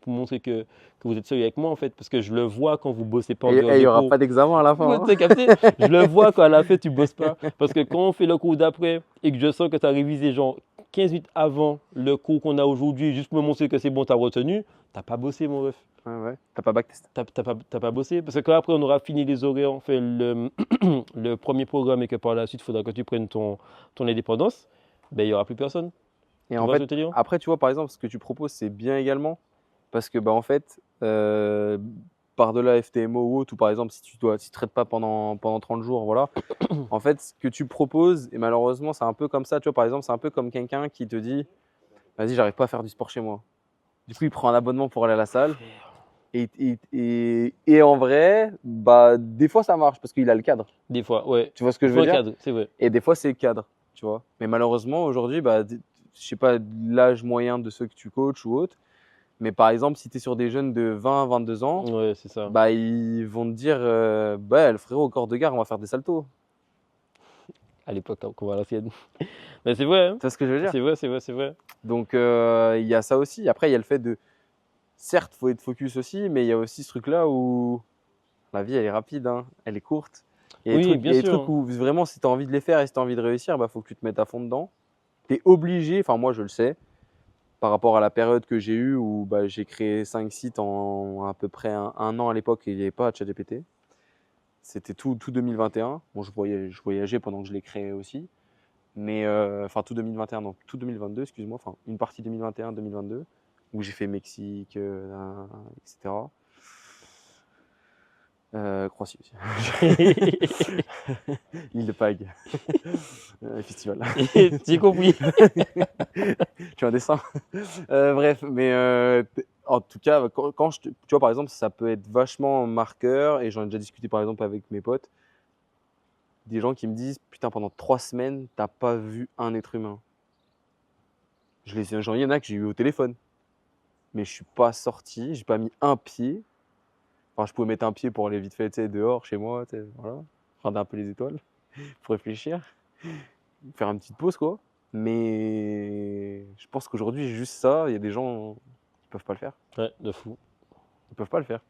pour montrer que vous êtes sérieux avec moi, en fait, parce que je le vois quand vous bossez pas en Et dehors il n'y des aura cours. pas d'examen à la Ouais, fin. Hein. t'as capté? Je le vois quand à la fin, tu bosses pas. Parce que quand on fait le cours d'après et que je sens que tu as révisé genre 15 minutes avant le cours qu'on a aujourd'hui, juste pour me montrer que c'est bon, tu as retenu, t'as pas bossé, mon ref. Ouais. T'as pas backtest. T'as pas bossé. Parce que quand après, on aura fini les horaires, on fait le premier programme et que par la suite, il faudra que tu prennes ton indépendance, ben, il n'y aura plus personne. Et Tu en vois ce que fait, je veux te dire? après, tu vois, par exemple, ce que tu proposes, c'est bien également. Parce que, bah, en fait, par-delà FTMO ou autre, ou par exemple, si tu ne traites pas pendant 30 jours, voilà. En fait, ce que tu proposes, et malheureusement, c'est un peu comme ça, tu vois, par exemple, c'est un peu comme quelqu'un qui te dit, vas-y, j'arrive pas à faire du sport chez moi. Du coup, il prend un abonnement pour aller à la salle. Et en vrai, bah, des fois, ça marche parce qu'il a le cadre. Des fois, ouais. Tu vois ce que Il je faut veux un dire? cadre, c'est vrai. Et des fois, c'est le cadre, tu vois. Mais malheureusement, aujourd'hui, bah, je sais pas l'âge moyen de ceux que tu coaches ou autres, mais par exemple, si tu es sur des jeunes de 20, 22 ans, Ouais, c'est ça. bah, ils vont te dire bah, le frérot, au corps de gare, on va faire des saltos. À l'époque, qu'on va à l'ancienne. Mais c'est vrai, hein. Tu vois ce que je veux dire? C'est vrai. Donc, il y a ça aussi. Après, il y a le fait de. Certes, faut être focus aussi, mais il y a aussi ce truc-là où la vie, elle est rapide, hein, elle est courte. Oui, Il y bien a des trucs sûr. où vraiment, si tu as envie de les faire et si tu as envie de réussir, bah, faut que tu te mettes à fond dedans. Tu es obligé, enfin, moi, je le sais, par rapport à la période que j'ai eue où bah, j'ai créé 5 sites en à peu près un an à l'époque et il n'y avait pas ChatGPT. C'était tout 2021. Bon, je voyageais pendant que je l'ai créé aussi. Mais enfin, tout 2021, non, tout 2022, excuse-moi. Enfin, une partie 2021-2022, où j'ai fait Mexique, etc. Croatie aussi. L'île de Pâques. Festival. J'ai compris. Tu as un dessin. Bref, mais en tout cas, tu vois, par exemple, ça peut être vachement marqueur, et j'en ai déjà discuté par exemple avec mes potes, des gens qui me disent putain, pendant 3 semaines, t'as pas vu un être humain. Genre, il y en a que j'ai eu au téléphone. Mais je suis pas sorti, j'ai pas mis un pied. Enfin, je pouvais mettre un pied pour aller vite fait, tu sais, dehors, chez moi, tu sais, voilà. Regarder un peu les étoiles, pour réfléchir. Faire une petite pause, quoi. Mais je pense qu'aujourd'hui, juste ça, il y a des gens qui peuvent pas le faire. Ouais, de fou. Ils peuvent pas le faire.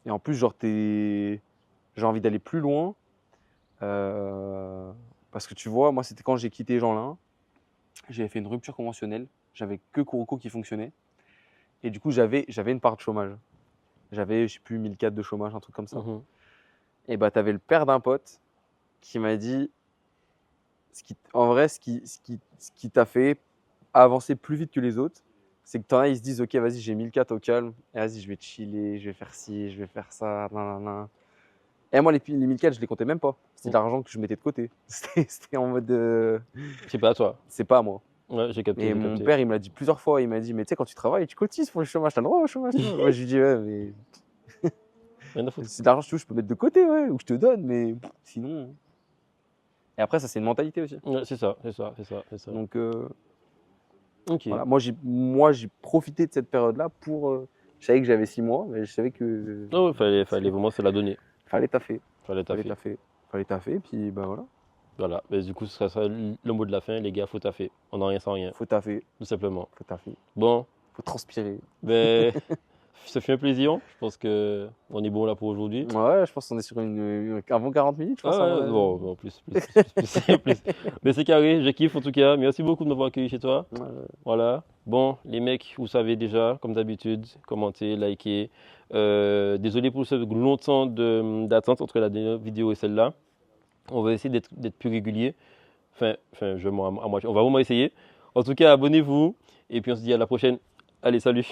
Et en plus, genre, j'ai envie d'aller plus loin. Parce que tu vois, moi, c'était quand j'ai quitté Jeanlin. J'avais fait une rupture conventionnelle. J'avais que Kuroko qui fonctionnait. Et du coup, j'avais une part de chômage. J'avais, je sais plus, 1004 de chômage, un truc comme ça. Mhm. Et bah, t'avais le père d'un pote qui m'a dit, en vrai, ce qui t'a fait avancer plus vite que les autres, c'est que t'en as, ils se disent, ok, vas-y, j'ai 1004 au calme. Et vas-y, je vais chiller, je vais faire ci, je vais faire ça, nanana. Et moi, les 1004, je les comptais même pas. C'était de l'argent que je mettais de côté. C'était en mode, C'est pas à toi. c'est pas à moi. Ouais, j'ai capté. Et j'ai mon capté. père, il me l'a dit plusieurs fois. Il m'a dit, mais tu sais, quand tu travailles, tu cotises pour le chômage, t'as le droit au chômage. Moi, je lui dis, ouais, mais Rien à foutre. c'est de l'argent que tu veux, je peux mettre de côté, ouais, ou je te donne, mais sinon. Et après, ça, c'est une mentalité aussi. Ouais, c'est ça, c'est ça, c'est ça, c'est ça. Donc, Ok. voilà. Moi, j'ai profité de cette période-là pour. Je savais que j'avais 6 mois, mais je savais que Non, fallait vraiment se la donner. fallait taffer. Fallait Fallait taffer. taffer. Fallait taffer, puis bah voilà. Voilà. Mais du coup, ce sera ça le mot de la fin, les gars, faut taffer. On n'a rien sans rien, Faut taffer. tout simplement. Faut taffer. Bon, Faut transpirer. ben, ça fait un plaisir. Je pense que on est bon là pour aujourd'hui. Ouais, je pense qu'on est sur un bon 40 minutes, je pense. Ah ouais, bon, plus. Plus. Mais c'est carré, je kiffe en tout cas. Merci beaucoup de m'avoir accueilli chez toi. Ouais. Voilà. Bon, les mecs, vous savez déjà, comme d'habitude, commentez, likez. Désolé pour ce long temps d'attente entre la dernière vidéo et celle-là. On va essayer d'être plus régulier. Enfin, on va vraiment essayer. En tout cas, abonnez-vous. Et puis on se dit à la prochaine. Allez, salut!